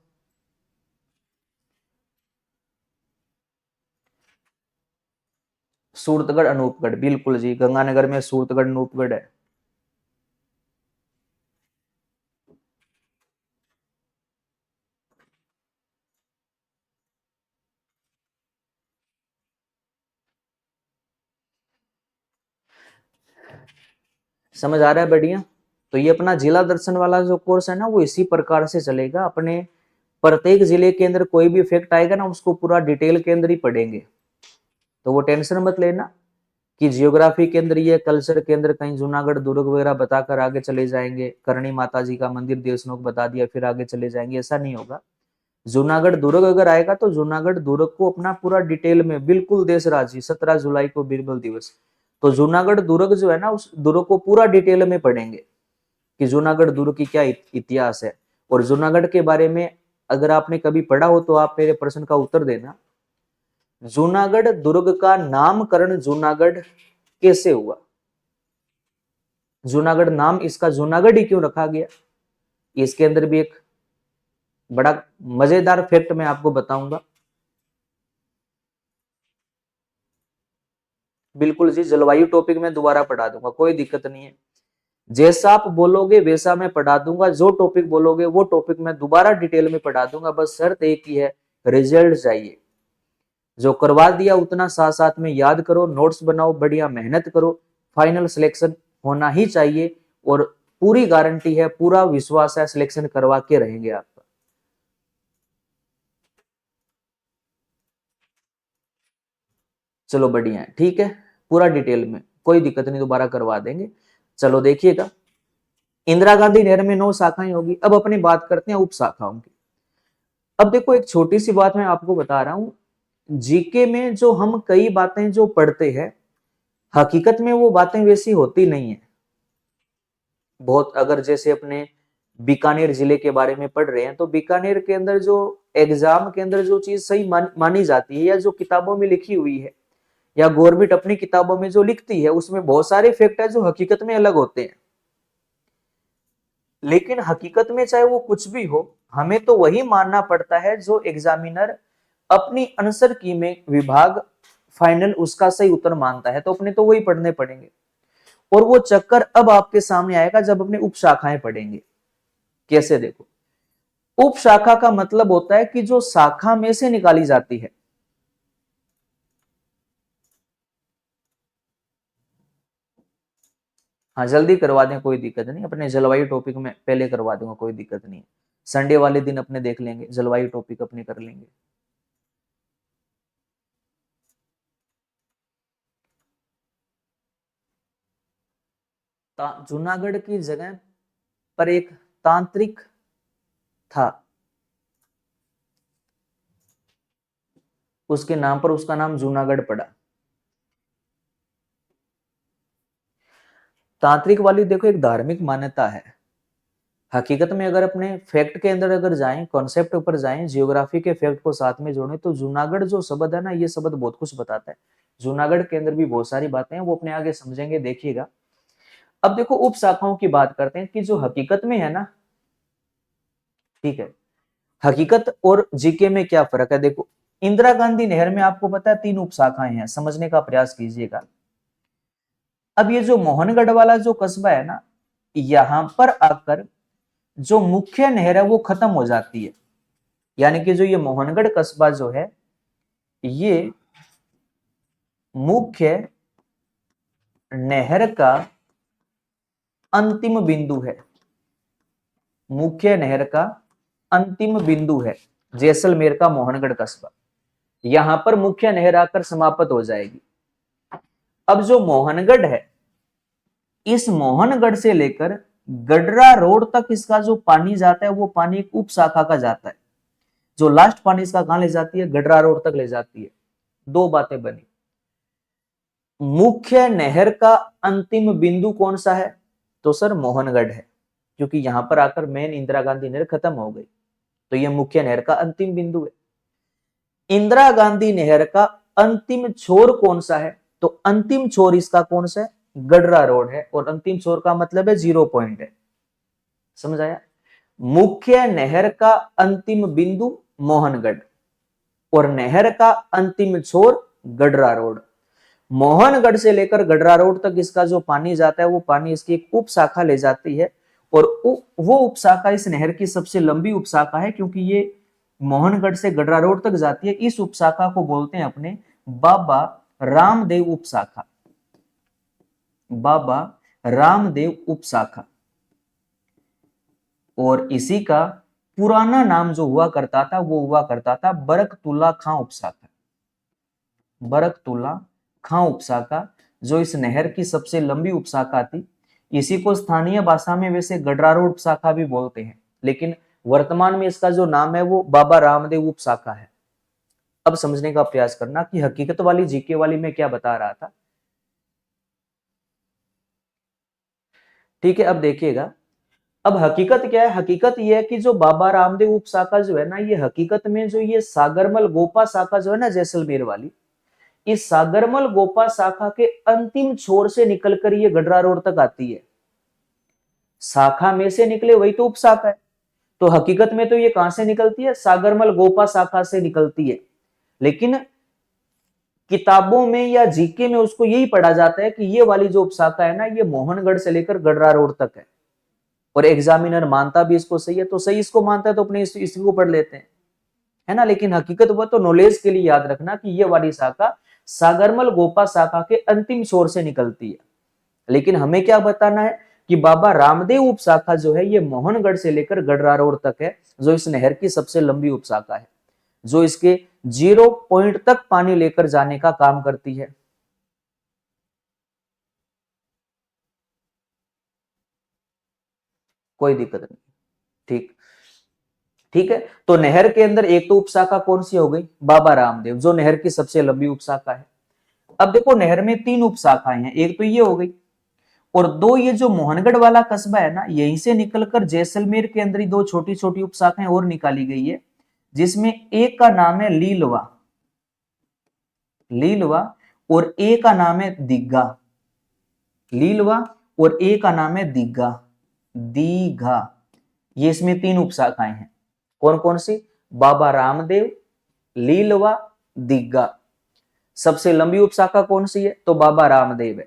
सूरतगढ़, अनूपगढ़, बिल्कुल जी, गंगानगर में सूरतगढ़, अनूपगढ़ है। समझ आ रहा है? बढ़िया। तो ये अपना जिला दर्शन वाला जो कोर्स है ना, वो इसी प्रकार से चलेगा। अपने प्रत्येक जिले के अंदर कोई भी फैक्ट आएगा ना, उसको पूरा डिटेल के अंदर ही पढ़ेंगे। तो वो टेंशन मत लेना कि जियोग्राफी के अंदर ये, कल्चर के अंदर कहीं जूनागढ़ दुर्ग वगैरह बताकर आगे चले जाएंगे, करणी माता जी का मंदिर देशनोक बता दिया फिर आगे चले जाएंगे, ऐसा नहीं होगा। जूनागढ़ दुर्ग अगर आएगा तो जूनागढ़ दुर्ग को अपना पूरा डिटेल में, बिल्कुल देश राजी। 17 जुलाई को बीरबल दिवस, तो जूनागढ़ दुर्ग जो है ना, उस दुर्ग को पूरा डिटेल में पढ़ेंगे कि जूनागढ़ दुर्ग की क्या इतिहास है। और जूनागढ़ के बारे में अगर आपने कभी पढ़ा हो तो आप मेरे प्रश्न का उत्तर देना। जूनागढ़ दुर्ग का नामकरण जूनागढ़ कैसे हुआ? जूनागढ़ नाम इसका जूनागढ़ ही क्यों रखा गया? इसके अंदर भी एक बड़ा मजेदार फैक्ट मैं आपको बताऊंगा। बिल्कुल जी, जलवायु टॉपिक में दोबारा पढ़ा दूंगा, कोई दिक्कत नहीं है। जैसा आप बोलोगे वैसा मैं पढ़ा दूंगा, जो टॉपिक बोलोगे वो टॉपिक मैं दोबारा डिटेल में पढ़ा दूंगा। बस शर्त एक ही है, रिजल्ट चाहिए। जो करवा दिया उतना साथ साथ में याद करो, नोट्स बनाओ, बढ़िया मेहनत करो। फाइनल सिलेक्शन होना ही चाहिए, और पूरी गारंटी है, पूरा विश्वास है, सिलेक्शन करवा के रहेंगे आपका। चलो बढ़िया है, ठीक है, पूरा डिटेल में, कोई दिक्कत नहीं, दोबारा करवा देंगे। चलो देखिएगा, इंदिरा गांधी नहर में 9 शाखाएं होगी। अब अपनी बात करते हैं उप शाखाओं की। अब देखो, एक छोटी सी बात मैं आपको बता रहा हूं। जीके में जो हम कई बातें जो पढ़ते हैं, हकीकत में वो बातें वैसी होती नहीं है। बहुत, अगर जैसे अपने बीकानेर जिले के बारे में पढ़ रहे हैं, तो बीकानेर के अंदर जो एग्जाम के अंदर जो चीज सही मानी जाती है, या जो किताबों में लिखी हुई है, या गवर्नमेंट अपनी किताबों में जो लिखती है, उसमें बहुत सारे फैक्ट है जो हकीकत में अलग होते हैं। लेकिन हकीकत में चाहे वो कुछ भी हो, हमें तो वही मानना पड़ता है जो एग्जामिनर अपनी आंसर की में विभाग फाइनल उसका सही उत्तर मानता है, तो अपने तो वही पढ़ने पड़ेंगे। और वो चक्कर अब आपके सामने आएगा जब अपने उप शाखाएं पढ़ेंगे। कैसे? देखो, उप शाखा का मतलब होता है कि जो शाखा में से निकाली जाती है। हाँ, जल्दी करवा दें, कोई दिक्कत नहीं, अपने जलवायु टॉपिक में पहले करवा दूंगा, कोई दिक्कत नहीं। संडे वाले दिन अपने देख लेंगे, जलवायु टॉपिक अपने कर लेंगे। जूनागढ़ की जगह पर एक तांत्रिक था। उसके नाम पर उसका नाम जूनागढ़ पड़ा। तांत्रिक वाली देखो एक धार्मिक मान्यता है। हकीकत में अगर अपने फैक्ट के अंदर अगर जाएं, कॉन्सेप्ट ऊपर जाएं, जियोग्राफी के फैक्ट को साथ में जोड़ें, तो जूनागढ़ जो शब्द है ना, ये शब्द बहुत कुछ बताता है। जूनागढ़ के अंदर भी बहुत सारी बातें हैं, वो अपने आगे समझेंगे, देखिएगा। अब देखो उप शाखाओं की बात करते हैं कि जो हकीकत में है ना, ठीक है, हकीकत और जीके में क्या फर्क है। देखो इंदिरा गांधी नहर में आपको पता है 3 उप शाखाएं हैं, समझने का प्रयास कीजिएगा। अब ये जो मोहनगढ़ वाला जो कस्बा है ना, यहां पर आकर जो मुख्य नहर है वो खत्म हो जाती है। यानी कि जो ये मोहनगढ़ कस्बा जो है, ये मुख्य नहर का अंतिम बिंदु है। मुख्य नहर का अंतिम बिंदु है जैसलमेर का मोहनगढ़ कस्बा। यहां पर मुख्य नहर आकर समाप्त हो जाएगी। अब जो मोहनगढ़ है, इस मोहनगढ़ से लेकर गडरा रोड तक इसका जो पानी जाता है, वो पानी एक उप शाखा का जाता है। जो लास्ट पानी इसका कहां ले जाती है, गडरा रोड तक ले जाती है। दो बातें बनी। मुख्य नहर का अंतिम बिंदु कौन सा है, तो सर मोहनगढ़ है, क्योंकि यहां पर आकर मेन इंदिरा गांधी नहर खत्म हो गई, तो यह मुख्य नहर का अंतिम बिंदु है। इंदिरा गांधी नहर का अंतिम छोर कौन सा है, तो अंतिम छोर इसका कौन सा है, गडरा रोड है। और अंतिम छोर का मतलब है 0 पॉइंट है, समझ आया। मुख्य नहर का अंतिम बिंदु मोहनगढ़ और नहर का अंतिम छोर गडरा रोड। मोहनगढ़ से लेकर गडरा रोड तक इसका जो पानी जाता है, वो पानी इसकी एक उप शाखा ले जाती है। और वो उप शाखा इस नहर की सबसे लंबी उप शाखा है, क्योंकि ये मोहनगढ़ से गडरा रोड तक जाती है। इस उप शाखा को बोलते हैं अपने बाबा रामदेव उप शाखा। बाबा रामदेव उप शाखा। और इसी का पुराना नाम जो हुआ करता था, वो हुआ करता था बरकतुल्ला खां उप शाखा। बरकतुल्ला खां उप शाखा, जो इस नहर की सबसे लंबी उप शाखा थी। इसी को स्थानीय भाषा में वैसे गडरा रोड उप शाखा भी बोलते हैं, लेकिन वर्तमान में इसका जो नाम है वो बाबा रामदेव उप शाखा है। अब समझने का प्रयास करना कि हकीकत वाली जीके वाली में क्या बता रहा था। ठीक है, अब देखिएगा। अब हकीकत क्या है, हकीकत यह है कि जो बाबा रामदेव उप शाखा जो है ना, ये हकीकत में जो ये सागरमल गोपा शाखा जो है ना जैसलमेर वाली, इस सागरमल गोपा शाखा के अंतिम छोर से निकलकर ये गडरा रोड तक आती है। शाखा में से निकले वही तो उप शाखा है। तो हकीकत में तो ये कहां से निकलती है, सागरमल गोपा शाखा से निकलती है। लेकिन किताबों में या जीके में उसको यही पढ़ा जाता है कि ये वाली जो उपशाखा है ना, ये मोहनगढ़ से लेकर गडरा रोड तक है। और एग्जामिनर मानता भी इसको सही है, तो सही इसको मानता है तो अपने इसी को पढ़ लेते हैं, है ना। लेकिन हकीकत वो तो नॉलेज के लिए याद रखना कि ये वाली शाखा सागरमल गोपा शाखा के अंतिम छोर से निकलती है। लेकिन हमें क्या बताना है कि बाबा रामदेव उप शाखा जो है, ये मोहनगढ़ से लेकर गडरा रोड तक है, जो इस नहर की सबसे लंबी उप शाखा है, जो इसके 0 पॉइंट तक पानी लेकर जाने का काम करती है। कोई दिक्कत नहीं, ठीक ठीक है। तो नहर के अंदर एक तो उपशाखा कौन सी हो गई, बाबा रामदेव, जो नहर की सबसे लंबी उपशाखा है। अब देखो नहर में 3 उपशाखाएं हैं, एक तो ये हो गई, और 2 ये जो मोहनगढ़ वाला कस्बा है ना, यहीं से निकलकर जैसलमेर के अंदर ही 2 छोटी छोटी उपशाखाएं और निकाली गई है, जिसमें एक का नाम है लीलवा, लीलवा, और एक का नाम है दीघा, लीलवा, और एक का नाम है दीघा, दीघा। ये इसमें 3 उपशाखाएं हैं। कौन कौन सी, बाबा रामदेव, लीलवा, दीघा। सबसे लंबी उपशाखा कौन सी है, तो बाबा रामदेव है,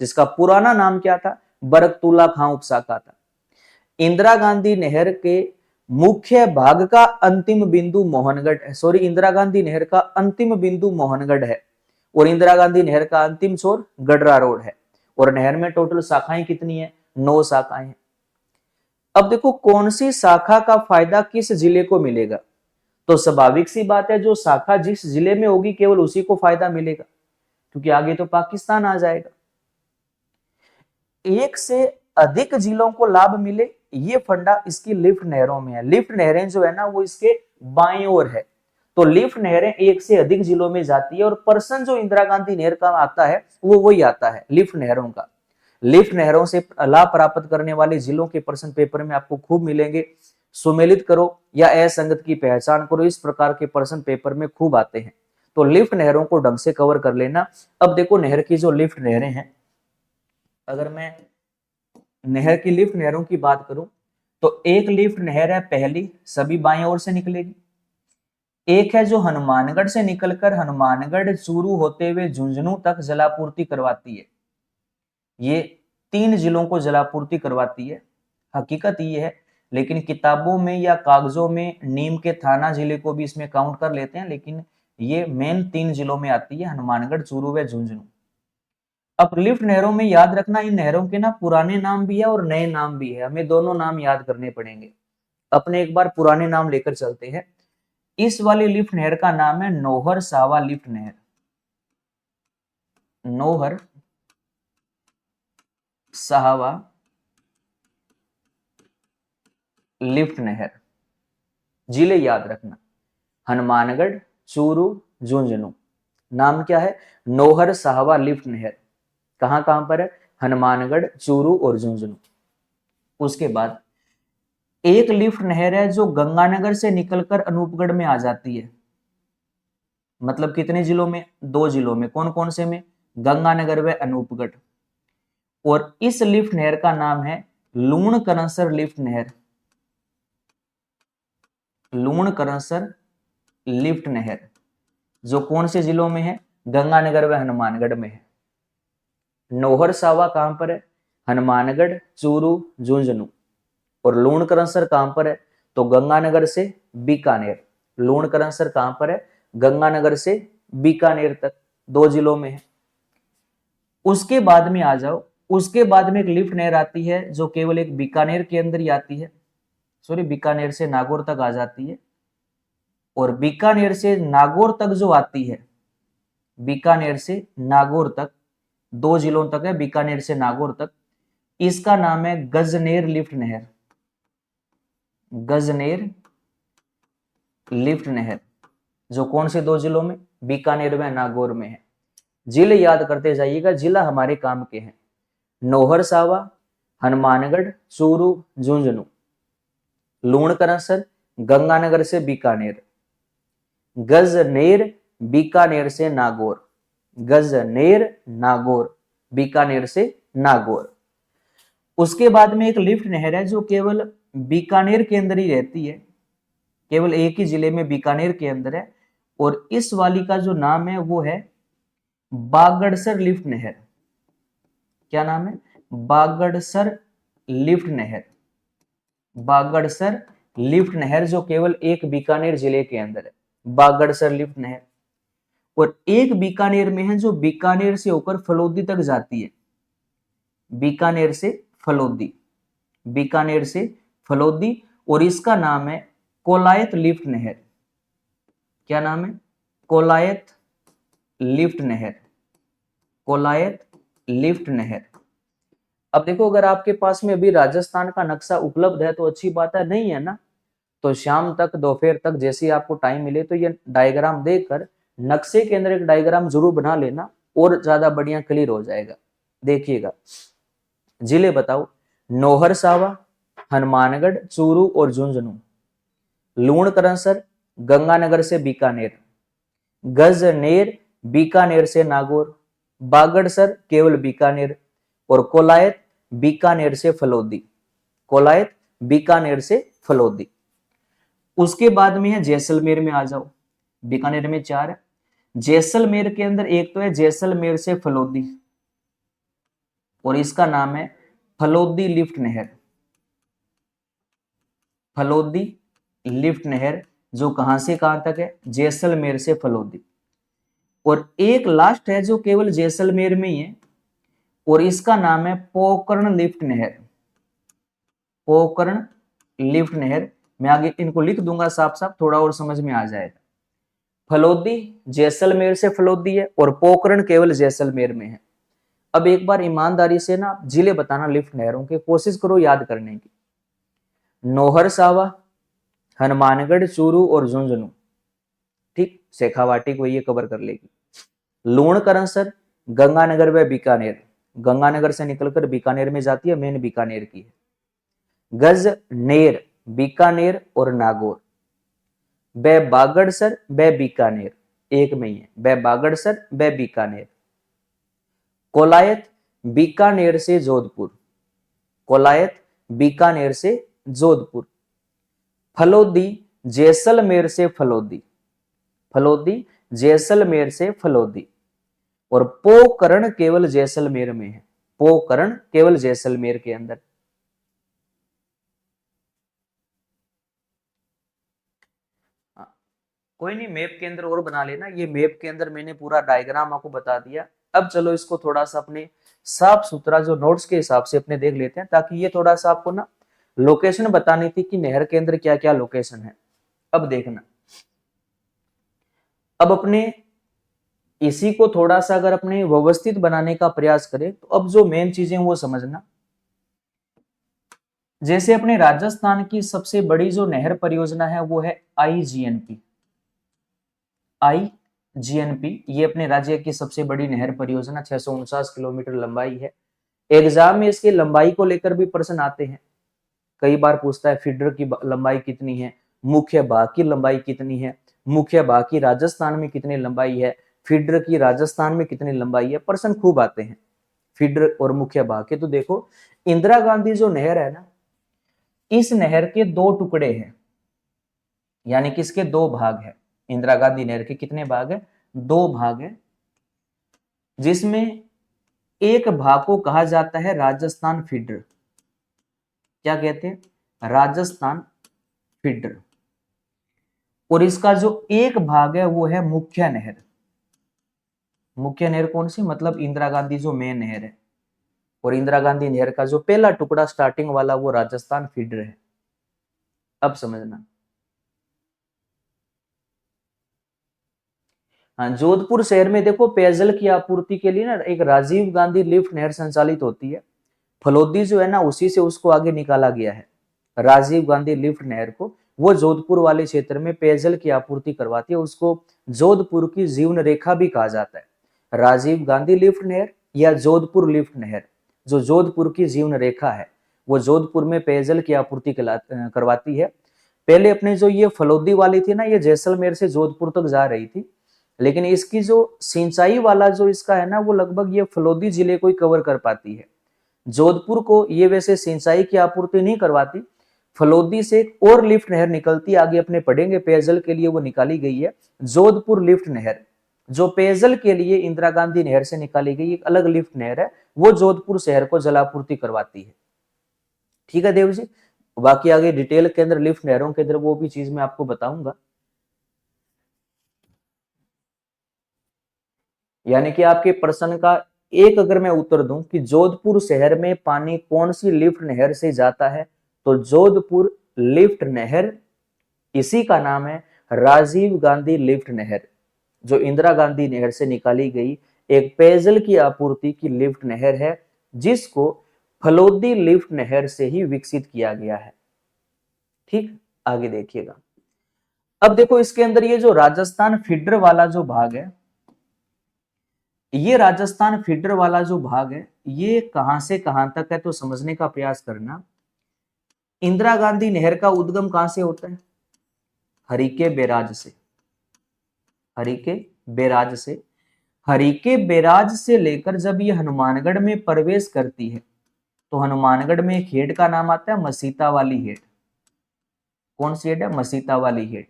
जिसका पुराना नाम क्या था, बरकतुल्ला खां उपशाखा था। इंदिरा गांधी नहर के मुख्य भाग का अंतिम बिंदु मोहनगढ़ है, सॉरी, इंदिरा गांधी नहर का अंतिम बिंदु मोहनगढ़ है, और इंदिरा गांधी नहर का अंतिम छोर गडरा रोड है। और नहर में टोटल शाखाएं कितनी है, 9 शाखाएं हैं। अब देखो कौन सी शाखा का फायदा किस जिले को मिलेगा, तो स्वाभाविक सी बात है, जो शाखा जिस जिले में होगी केवल उसी को फायदा मिलेगा, क्योंकि आगे तो पाकिस्तान आ जाएगा। एक से अधिक जिलों को लाभ मिले, ये फंडा इसकी लिफ्ट नहरों में है। लिफ्ट नहरें जो है ना, वो इसके बाईं ओर है। तो लिफ्ट नहरें एक से अधिक जिलों में जाती है और पर्सन जो इंदिरा गांधी नहर का आता है वो वही आता है लिफ्ट नहरों का। लिफ्ट नहरों से लाभ प्राप्त करने वाले जिलों के प्रश्न पेपर में आपको खूब मिलेंगे। सुमेलित करो या असंगत की पहचान करो, इस प्रकार के प्रश्न पेपर में खूब आते हैं। तो लिफ्ट नहरों को ढंग से कवर कर लेना। अब देखो नहर की जो लिफ्ट नहरें हैं, अगर मैं नहर की लिफ्ट नहरों की बात करूं तो एक लिफ्ट नहर है पहली, सभी बाएं ओर से निकलेगी। एक है जो हनुमानगढ़ से निकलकर हनुमानगढ़ चूरू होते हुए झुंझुनू तक जलापूर्ति करवाती है। ये 3 जिलों को जलापूर्ति करवाती है। हकीकत ये है, लेकिन किताबों में या कागजों में नीम के थाना जिले को भी इसमें काउंट कर लेते हैं, लेकिन ये मेन 3 जिलों में आती है, हनुमानगढ़, चूरू व झुंझुनू। अब लिफ्ट नहरों में याद रखना, इन नहरों के ना पुराने नाम भी है और नए नाम भी है, हमें दोनों नाम याद करने पड़ेंगे। अपने एक बार पुराने नाम लेकर चलते हैं। इस वाली लिफ्ट नहर का नाम है नौहर सावा लिफ्ट नहर। नौहर साहवा लिफ्ट नहर। जिले याद रखना, हनुमानगढ़, चूरू, झुंझुनू। नाम क्या है? नौहर साहवा लिफ्ट नहर। कहां कहां पर है? हनुमानगढ़, चूरू और झुंझुनू। उसके बाद एक लिफ्ट नहर है जो गंगानगर से निकलकर अनूपगढ़ में आ जाती है। मतलब कितने जिलों में? 2 जिलों में। कौन कौन से में? गंगानगर व अनूपगढ़। और इस लिफ्ट नहर का नाम है लूण करंसर लिफ्ट नहर। लूण करंसर लिफ्ट नहर जो कौन से जिलों में है? गंगानगर व हनुमानगढ़ में है। नौहर सावा कहां पर है? हनुमानगढ़, चूरू, झुंझुनू। और लूण करंसर कहां पर है? तो गंगानगर से बीकानेर। लूण करंसर कहां पर है? गंगानगर से बीकानेर तक, 2 जिलों में है। उसके बाद में आ जाओ, उसके बाद में एक लिफ्ट नहर आती है जो केवल एक बीकानेर के अंदर ही आती है। सॉरी, बीकानेर से नागौर तक आ जाती है। और बीकानेर से नागौर तक जो आती है, बीकानेर से नागौर तक, 2 जिलों तक है, बीकानेर से नागौर तक। इसका नाम है गजनेर लिफ्ट नहर। गजनेर लिफ्ट नहर जो कौन से 2 जिलों में? बीकानेर व नागौर में है। जिले याद करते जाइएगा, जिला हमारे काम के हैं। नौहर सावा, हनुमानगढ़, चूरू, झुंझुनू। लूण करंसर गंगानगर से बीकानेर। गजनेर बीकानेर से नागौर। गजनेर नागौर, बीकानेर से नागौर। उसके बाद में एक लिफ्ट नहर है जो केवल बीकानेर के अंदर ही रहती है, केवल एक ही जिले में, बीकानेर के अंदर है। और इस वाली का जो नाम है वो है बागड़सर लिफ्ट नहर। क्या नाम है? बागड़सर लिफ्ट नहर। बागड़सर लिफ्ट नहर जो केवल एक बीकानेर जिले के अंदर है, बागड़सर लिफ्ट नहर। और एक बीकानेर में है जो बीकानेर से होकर फलोदी तक जाती है। बीकानेर से फलोदी, बीकानेर से फलोदी। और इसका नाम है कोलायत लिफ्ट नहर। क्या नाम है? कोलायत लिफ्ट नहर। कोलायत लिफ्ट नहर। अब देखो, अगर आपके पास में अभी राजस्थान का नक्शा उपलब्ध है तो अच्छी बात है, नहीं है ना तो शाम तक, दोपहर तक, जैसे आपको टाइम मिले तो ये डायग्राम देखकर नक्शे के अंदर एक डायग्राम जरूर बना लेना, और ज्यादा बढ़िया क्लियर हो जाएगा। देखिएगा, जिले बताओ। नौहर सावा, हनुमानगढ़, चूरू और झुंझुनू। लूण करंसर गंगानगर से बीकानेर। गजनेर बीकानेर से नागौर। बागड़सर केवल बीकानेर। और कोलायत बीकानेर से फलोदी। कोलायत बीकानेर से फलोदी। उसके बाद में है जैसलमेर में आ जाओ। बीकानेर में 4 है। जैसलमेर के अंदर एक तो है जैसलमेर से फलोदी, और इसका नाम है फलोदी लिफ्ट नहर। फलोदी लिफ्ट नहर जो कहां से कहां तक है? जैसलमेर से फलोदी। और एक लास्ट है जो केवल जैसलमेर में ही है, और इसका नाम है पोकरण लिफ्ट नहर। पोकरण लिफ्ट नहर। मैं आगे इनको लिख दूंगा साफ साफ, थोड़ा और समझ में आ जाएगा। फलोदी जैसलमेर से फलोदी है, और पोकरण केवल जैसलमेर में है। अब एक बार ईमानदारी से ना जिले बताना लिफ्ट नहरों के, कोशिश करो याद करने की। नौहर सावा, हनुमानगढ़, चूरू और झुंझुनू। शेखावाटी को ये कवर कर लेगी। लूणकरनसर गंगानगर व बीकानेर, गंगानगर से निकलकर बीकानेर में जाती है, मेन बीकानेर की है। गजनेर बीकानेर और नागौर। बागड़सर व बीकानेर एक में ही है, बागड़सर व बीकानेर। कोलायत बीकानेर से जोधपुर, कोलायत बीकानेर से जोधपुर। फलोदी जैसलमेर से फलोदी, फलोदी जैसलमेर से फलोदी। और पोकरण केवल जैसलमेर में है, पोकरण केवल जैसलमेर के अंदर। कोई नहीं, मैप के अंदर और बना लेना, ये मैप के अंदर मैंने पूरा डायग्राम आपको बता दिया। अब चलो इसको थोड़ा सा अपने साफ सुथरा जो नोट्स के हिसाब से अपने देख लेते हैं, ताकि ये थोड़ा सा आपको ना लोकेशन बतानी थी कि नहर के अंदर क्या क्या लोकेशन है। अब देखना, अब अपने इसी को थोड़ा सा अगर अपने व्यवस्थित बनाने का प्रयास करें तो अब जो मेन चीजें वो समझना। जैसे अपने राजस्थान की सबसे बड़ी जो नहर परियोजना है वो है आईजीएनपी, आईजीएनपी ये अपने राज्य की सबसे बड़ी नहर परियोजना, 649 किलोमीटर लंबाई है। एग्जाम में इसकी लंबाई को लेकर भी प्रश्न आते हैं, कई बार पूछता है फीडर की लंबाई कितनी है, मुख्य भाग की लंबाई कितनी है, मुख्य भाग की राजस्थान में कितनी लंबाई है, फीडर की राजस्थान में कितनी लंबाई है, प्रश्न खूब आते हैं फीडर और मुख्य भाग के। तो देखो इंदिरा गांधी जो नहर है ना, इस नहर के दो टुकड़े हैं, यानी कि इसके दो भाग हैं। इंदिरा गांधी नहर के कितने भाग है, दो भाग है, जिसमें एक भाग को कहा जाता है राजस्थान फीडर, क्या कहते हैं, राजस्थान फीडर। और इसका जो एक भाग है वो है मुख्य नहर। मुख्य नहर कौन सी, मतलब इंदिरा गांधी जो मेन नहर है, और इंदिरा गांधी नहर का जो पहला टुकड़ा स्टार्टिंग वाला वो राजस्थान फीडर है। अब समझना, हाँ, जोधपुर शहर में देखो पेयजल की आपूर्ति के लिए ना एक राजीव गांधी लिफ्ट नहर संचालित होती है। फलोदी जो है ना उसी से उसको आगे निकाला गया है, राजीव गांधी लिफ्ट नहर को। वो जोधपुर वाले क्षेत्र में पेयजल की आपूर्ति करवाती है, उसको जोधपुर की जीवन रेखा भी कहा जाता है। राजीव गांधी लिफ्ट नहर या जोधपुर लिफ्ट नहर, जो जोधपुर की जीवन रेखा है, वो जोधपुर में पेयजल की आपूर्ति करवाती है। पहले अपने जो ये फलोदी वाली थी ना, ये जैसलमेर से जोधपुर तक जा रही थी, लेकिन इसकी जो सिंचाई वाला जो इसका है ना, वो लगभग ये फलोदी जिले को ही कवर कर पाती है। जोधपुर को ये वैसे सिंचाई की आपूर्ति नहीं करवाती। फलोदी से एक और लिफ्ट नहर निकलती है, आगे अपने पढ़ेंगे पेयजल के लिए वो निकाली गई है, जोधपुर लिफ्ट नहर, जो पेयजल के लिए इंदिरा गांधी नहर से निकाली गई एक अलग लिफ्ट नहर है, वो जोधपुर शहर को जलापूर्ति करवाती है। ठीक है देव जी, बाकी आगे डिटेल के अंदर लिफ्ट नहरों के अंदर वो भी चीज मैं आपको बताऊंगा। यानी कि आपके प्रश्न का एक अगर मैं उत्तर दूं कि जोधपुर शहर में पानी कौन सी लिफ्ट नहर से जाता है, तो जोधपुर लिफ्ट नहर, इसी का नाम है राजीव गांधी लिफ्ट नहर, जो इंदिरा गांधी नहर से निकाली गई एक पेयजल की आपूर्ति की लिफ्ट नहर है, जिसको फलोदी लिफ्ट नहर से ही विकसित किया गया है। ठीक, आगे देखिएगा। अब देखो इसके अंदर ये जो राजस्थान फीडर वाला जो भाग है, ये राजस्थान फीडर वाला जो भाग है ये कहां से कहां तक है, तो समझने का प्रयास करना। इंदिरा गांधी नहर का उद्गम कहां से होता है, हरिके बैराज से, हरिके बैराज से। हरिके बैराज से लेकर जब ये हनुमानगढ़ में प्रवेश करती है, तो हनुमानगढ़ में एक हेड का नाम आता है मसीता वाली हेड। कौन सी हेड है, मसीता वाली हेड।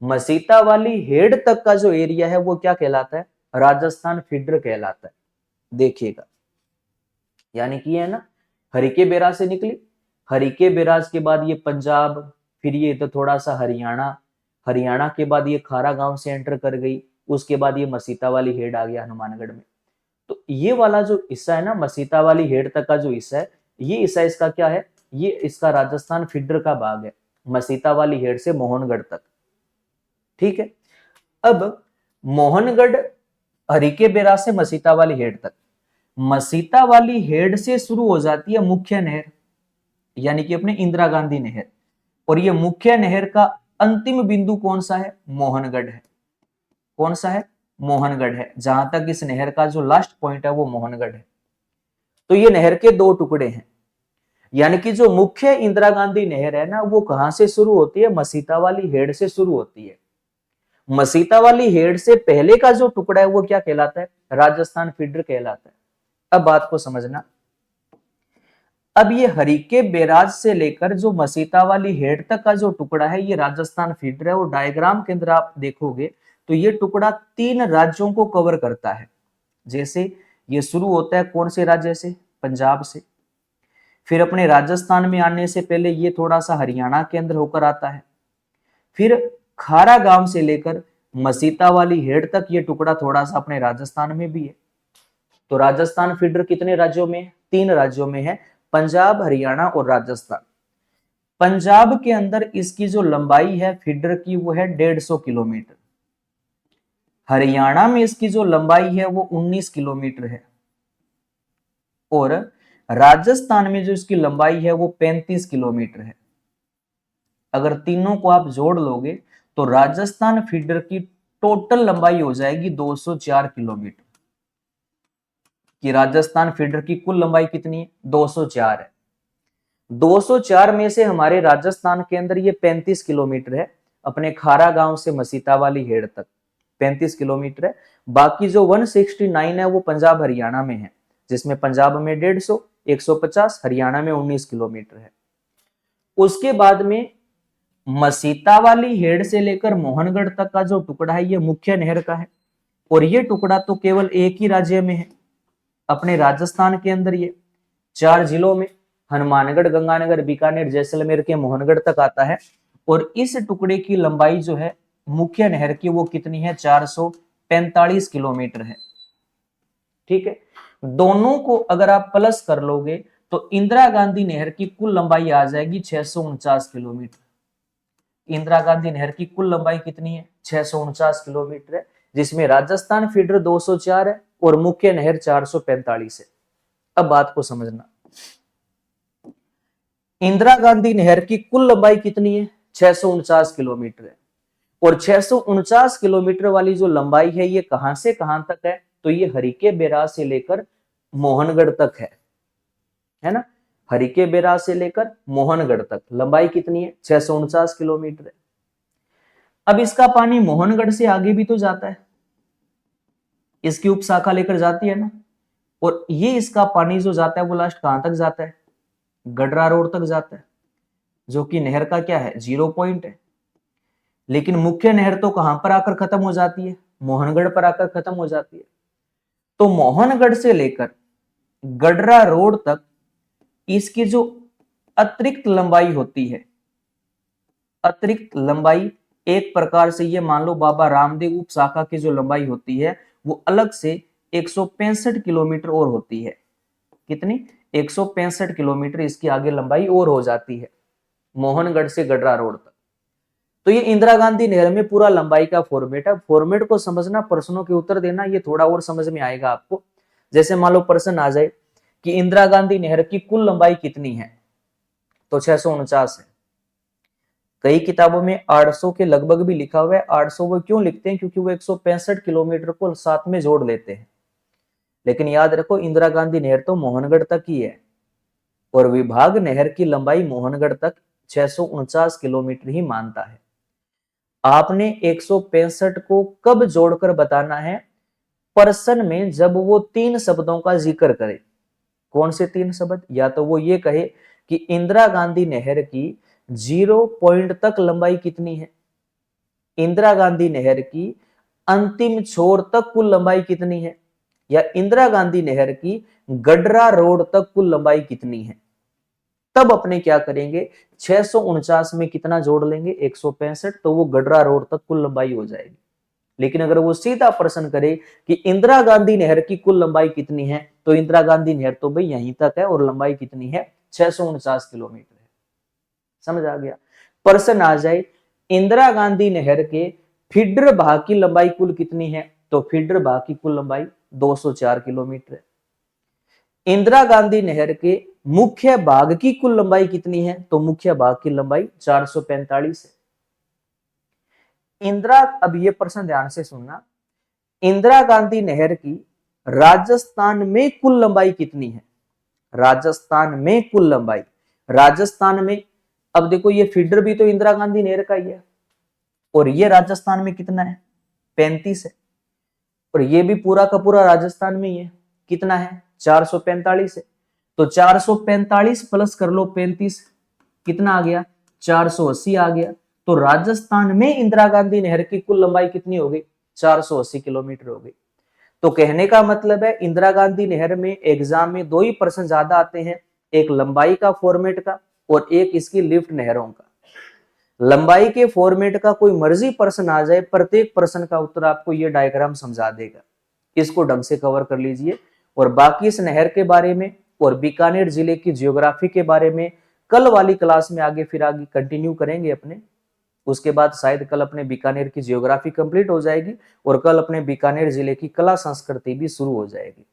मसीता वाली हेड तक का जो एरिया है वो क्या कहलाता है, राजस्थान फीडर कहलाता है। देखिएगा, यानी कि है ना, हरिके बैराज से निकली, हरिके बैराज के बाद ये पंजाब, फिर ये तो थोड़ा सा हरियाणा, हरियाणा के बाद ये खारा गांव से एंटर कर गई, उसके बाद ये मसीता वाली हेड आ गया हनुमानगढ़ में। तो ये वाला जो हिस्सा है ना, मसीता वाली हेड तक का जो हिस्सा है, ये हिस्सा इसका क्या है, ये इसका राजस्थान फीडर का भाग है, मसीता वाली हेड से मोहनगढ़ तक। ठीक है, अब मोहनगढ़ हरिके बैराज से मसीता वाली हेड तक, मसीता वाली हेड से शुरू हो जाती है मुख्य नहर, यानी कि अपने इंदिरा गांधी नहर, और ये मुख्य नहर का अंतिम बिंदु कौन सा है, मोहनगढ़ है। कौन सा है? मोहनगढ़ है। जहां तक इस नहर का जो लास्ट पॉइंट है वो मोहनगढ़ है। तो ये नहर के दो टुकड़े हैं, यानी कि जो मुख्य इंदिरा गांधी नहर है ना, वो कहां से शुरू होती है? मसीता वाली हेड से शुरू होती है। मसीता वाली हेड से पहले का जो टुकड़ा है वो क्या कहलाता है? राजस्थान फीडर कहलाता है। अब बात को समझना, अब ये हरिके बैराज से लेकर जो मसीता वाली हेड तक का जो टुकड़ा है ये राजस्थान फीडर है। और डायग्राम के अंदर आप देखोगे तो ये टुकड़ा 3 राज्यों को कवर करता है। जैसे ये शुरू होता है कौन से राज्य से? पंजाब से। फिर अपने राजस्थान में आने से पहले ये थोड़ा सा हरियाणा के अंदर होकर आता है। फिर खारा गांव से लेकर मसीता वाली हेड तक ये टुकड़ा थोड़ा सा अपने राजस्थान में भी है। तो राजस्थान फीडर कितने राज्यों में है? 3 राज्यों में है, पंजाब, हरियाणा और राजस्थान। पंजाब के अंदर इसकी जो लंबाई है फीडर की वो है 150 किलोमीटर। हरियाणा में इसकी जो लंबाई है वो 19 किलोमीटर है। और राजस्थान में जो इसकी लंबाई है वो 35 किलोमीटर है। अगर तीनों को आप जोड़ लोगे तो राजस्थान फीडर की टोटल लंबाई हो जाएगी 204 किलोमीटर। कि राजस्थान फीडर की कुल लंबाई कितनी है? 204 है। 204 में से हमारे राजस्थान के अंदर ये 35 किलोमीटर है, अपने खारा गांव से मसीता वाली हेड तक 35 किलोमीटर है। बाकी जो 169 है वो पंजाब हरियाणा में है, जिसमें पंजाब में 150, 150, हरियाणा में 19 किलोमीटर है। उसके बाद में मसीता वाली हेड से लेकर मोहनगढ़ तक का जो टुकड़ा है ये मुख्य नहर का है। और ये टुकड़ा तो केवल एक ही राज्य में है, अपने राजस्थान के अंदर। ये 4 जिलों में हनुमानगढ़, गंगानगर, बीकानेर, जैसलमेर के मोहनगढ़ तक आता है। और इस टुकड़े की लंबाई जो है मुख्य नहर की वो कितनी है? 445 किलोमीटर है। ठीक है, दोनों को अगर आप प्लस कर लोगे तो इंदिरा गांधी नहर की कुल लंबाई आ जाएगी 649 किलोमीटर। इंदिरा गांधी नहर की कुल लंबाई कितनी है? 649 किलोमीटर है, जिसमें राजस्थान फीडर 204 है और मुख्य नहर 445 है। अब बात को समझना, इंदिरा गांधी नहर की कुल लंबाई कितनी है? 649 किलोमीटर है। और 649 किलोमीटर वाली जो लंबाई है ये कहां से कहां तक है? तो ये हरिके बैराज से लेकर मोहनगढ़ तक है ना। हरिके बैराज से लेकर मोहनगढ़ तक लंबाई कितनी है? 649 किलोमीटर है। अब इसका पानी मोहनगढ़ से आगे भी तो जाता है, इसकी उपशाखा लेकर जाती है ना। और ये इसका पानी जो जाता है वो लास्ट कहां तक जाता है? गडरा रोड तक जाता है, जो कि नहर का क्या है? 0 पॉइंट है। लेकिन मुख्य नहर तो कहां पर आकर खत्म हो जाती है? मोहनगढ़ पर आकर खत्म हो जाती है। तो मोहनगढ़ से लेकर गडरा रोड तक इसकी जो अतिरिक्त लंबाई होती है, अतिरिक्त लंबाई एक प्रकार से ये मान लो बाबा रामदेव उप शाखा की जो लंबाई होती है वो अलग से 165 किलोमीटर और होती है। कितनी? 165 किलोमीटर इसकी आगे लंबाई और हो जाती है मोहनगढ़ से गडरा रोड तक। तो ये इंदिरा गांधी नहर में पूरा लंबाई का फॉर्मेट है। फॉर्मेट को समझना, प्रश्नों के उत्तर देना, ये थोड़ा और समझ में आएगा आपको। जैसे मान लो प्रश्न आ जाए कि इंदिरा गांधी नहर की कुल लंबाई कितनी है? तो 649 है। कई किताबों में 800 के लगभग भी लिखा हुआ है। 800 वो क्यों लिखते हैं? क्योंकि वो 165 किलोमीटर को साथ में जोड़ लेते हैं। लेकिन याद रखो इंदिरा गांधी नहर तो मोहनगढ़ तक ही है और विभाग नहर की लंबाई मोहनगढ़ तक 649 किलोमीटर ही मानता है। आपने 165 को कब जोड़कर बताना है? प्रश्न में जब वो 3 शब्दों का जिक्र करे। कौन से 3 शब्द? या तो वो ये कहे कि इंदिरा गांधी नहर की 0 पॉइंट तक लंबाई कितनी है, इंदिरा गांधी नहर की अंतिम छोर तक कुल लंबाई कितनी है, या इंदिरा गांधी नहर की गडरा रोड तक कुल लंबाई कितनी है। तब अपने क्या करेंगे? 649 में कितना जोड़ लेंगे? 165, तो वो गडरा रोड तक कुल लंबाई हो जाएगी। लेकिन अगर वो सीधा प्रश्न करे कि इंदिरा गांधी नहर की कुल लंबाई कितनी है, तो इंदिरा गांधी नहर तो भाई यहीं तक है और लंबाई कितनी है? 649 किलोमीटर है। समझ आ गया? प्रश्न आ जाए इंदिरा गांधी नहर के फीडर भाग की लंबाई कुल कितनी है, तो फीडर भाग की कुल लंबाई 204 किलोमीटर है। इंदिरा गांधी नहर के मुख्य भाग की कुल लंबाई कितनी है, तो मुख्य भाग की लंबाई 445 है। इंदिरा, अब ये प्रश्न ध्यान से सुनना, इंदिरा गांधी नहर की राजस्थान में कुल लंबाई कितनी है? राजस्थान में कुल लंबाई, राजस्थान में, अब देखो ये फीडर भी तो इंदिरा गांधी नहर का ही है, और ये राजस्थान में कितना है? 35 है। और ये भी पूरा का पूरा राजस्थान में ही है, कितना है? 445 है। तो 445 प्लस कर लो 35, कितना आ गया? 480 आ गया। तो राजस्थान में इंदिरा गांधी नहर की कुल लंबाई कितनी हो गई? 480 किलोमीटर हो गई। तो कहने का मतलब है इंदिरा गांधी नहर में एग्जाम में दो ही प्रश्न ज्यादा आते हैं, एक लंबाई का फॉर्मेट का और एक इसकी लिफ्ट नहरों का। लंबाई के फॉर्मेट का कोई मर्जी प्रश्न आ जाए, प्रत्येक प्रश्न का उत्तर आपको ये डायग्राम समझा देगा, इसको ढंग से कवर कर लीजिए। और बाकी इस नहर के बारे में और बीकानेर जिले की जियोग्राफी के बारे में कल वाली क्लास में आगे फिर आगे कंटिन्यू करेंगे अपने। उसके बाद शायद कल अपने बीकानेर की जियोग्राफी कंप्लीट हो जाएगी और कल अपने बीकानेर जिले की कला संस्कृति भी शुरू हो जाएगी।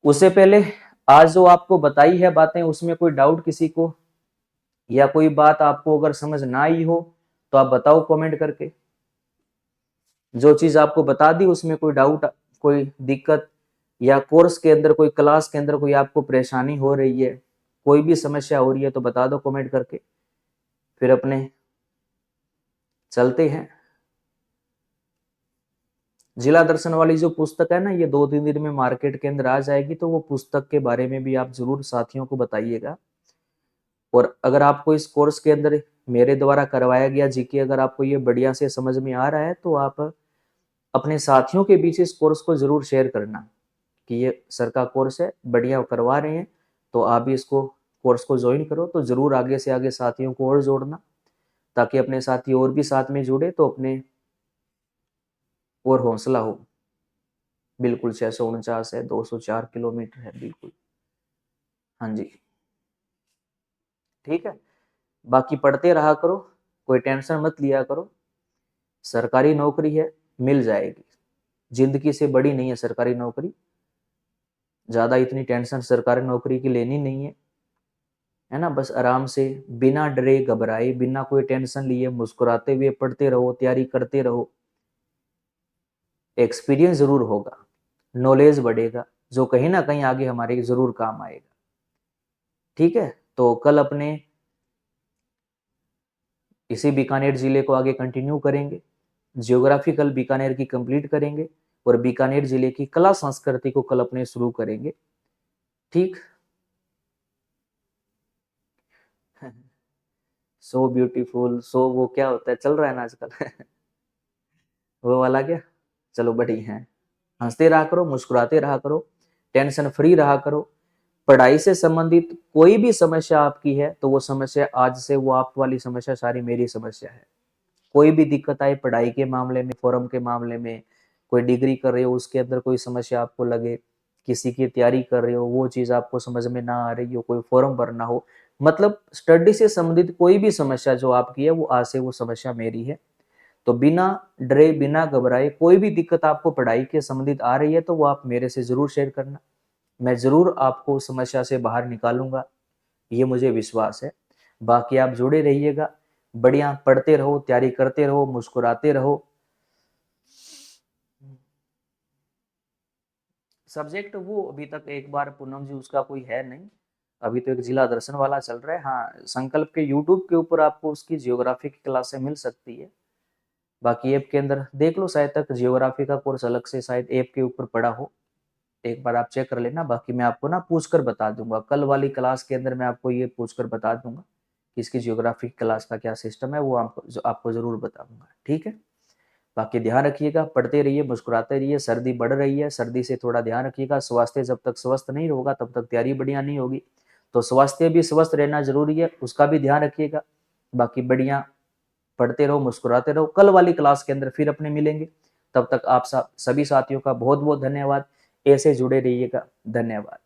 उससे पहले आज जो आपको बताई है बातें, उसमें कोई डाउट किसी को, या कोई बात आपको अगर समझ ना आई हो तो आप बताओ कमेंट करके। जो चीज आपको बता दी उसमें कोई डाउट, कोई दिक्कत, या कोर्स के अंदर कोई क्लास के अंदर कोई आपको परेशानी हो रही है, कोई भी समस्या हो रही है तो बता दो कमेंट करके, फिर अपने चलते हैं। जिला दर्शन वाली जो पुस्तक है ना, ये 2-3 दिन में मार्केट के अंदर आ जाएगी, तो वो पुस्तक के बारे में भी आप जरूर साथियों को बताइएगा। और अगर आपको इस कोर्स के अंदर मेरे द्वारा करवाया गया जीके अगर आपको ये बढ़िया से समझ में आ रहा है तो आप अपने साथियों के बीच इस कोर्स को जरूर शेयर करना कि ये सर का कोर्स है, बढ़िया करवा रहे हैं, तो आप भी इसको कोर्स को ज्वाइन करो। तो जरूर आगे से आगे साथियों को और जोड़ना, ताकि अपने साथी और भी साथ में जुड़े तो अपने और हौसला हो। बिल्कुल 649 है, 204 किलोमीटर है, बिल्कुल। हाँ जी, ठीक है। बाकी पढ़ते रहा करो, कोई टेंशन मत लिया करो, सरकारी नौकरी है, मिल जाएगी। जिंदगी से बड़ी नहीं है सरकारी नौकरी, ज्यादा इतनी टेंशन सरकारी नौकरी की लेनी नहीं है ना। बस आराम से बिना डरे घबराए, बिना कोई टेंशन लिए, मुस्कुराते हुए पढ़ते रहो, तैयारी करते रहो। एक्सपीरियंस जरूर होगा, नॉलेज बढ़ेगा, जो कहीं ना कहीं आगे हमारे जरूर काम आएगा। ठीक है, तो कल अपने इसी बीकानेर जिले को आगे कंटिन्यू करेंगे। जियोग्राफी कल बीकानेर की कंप्लीट करेंगे और बीकानेर जिले की कला संस्कृति को कल अपने शुरू करेंगे। ठीक। सो ब्यूटीफुल, सो वो क्या होता है चल रहा है ना आजकल वो वाला क्या, चलो बढ़िया है। हंसते रहा करो, मुस्कुराते रहा करो, टेंशन फ्री रहा करो। पढ़ाई से संबंधित कोई भी समस्या आपकी है तो वो समस्या आज से, वो आप वाली समस्या सारी मेरी समस्या है। कोई भी दिक्कत आए पढ़ाई के मामले में, फॉर्म के मामले में, कोई डिग्री कर रहे हो उसके अंदर कोई समस्या आपको लगे, किसी की तैयारी कर रहे हो वो चीज आपको समझ में ना आ रही हो, कोई फॉर्म भरना हो, मतलब स्टडी से संबंधित कोई भी समस्या जो आपकी है वो आज से वो समस्या मेरी है। तो बिना डरे, बिना घबराए, कोई भी दिक्कत आपको पढ़ाई के संबंधित आ रही है तो वो आप मेरे से जरूर शेयर करना, मैं जरूर आपको समस्या से बाहर निकालूंगा, ये मुझे विश्वास है। बाकी आप जुड़े रहिएगा, बढ़िया पढ़ते रहो, तैयारी करते रहो, मुस्कुराते रहो। सब्जेक्ट वो अभी तक एक बार पूनम जी उसका कोई है नहीं, अभी तो एक जिला दर्शन वाला चल रहा है। हाँ, संकल्प के यूट्यूब के ऊपर आपको उसकी जियोग्राफी की क्लासें मिल सकती है। बाकी ऐप के अंदर देख लो, शायद तक जियोग्राफी का कोर्स अलग से शायद ऐप के ऊपर पड़ा हो, एक बार आप चेक कर लेना। बाकी मैं आपको ना पूछ कर बता दूंगा, कल वाली क्लास के अंदर मैं आपको ये पूछ कर बता दूंगा कि इसकी जियोग्राफी क्लास का क्या सिस्टम है, वो आपको जरूर बताऊंगा। ठीक है, बाकी ध्यान रखिएगा, पढ़ते रहिए, मुस्कुराते रहिए। सर्दी बढ़ रही है, सर्दी से थोड़ा ध्यान रखिएगा। स्वास्थ्य जब तक स्वस्थ नहीं होगा तब तक तैयारी बढ़िया नहीं होगी, तो स्वास्थ्य भी स्वस्थ रहना जरूरी है, उसका भी ध्यान रखिएगा। बाकी बढ़िया पढ़ते रहो, मुस्कुराते रहो। कल वाली क्लास के अंदर फिर अपने मिलेंगे, तब तक आप सभी साथियों का बहुत बहुत धन्यवाद। ऐसे जुड़े रहिएगा, धन्यवाद।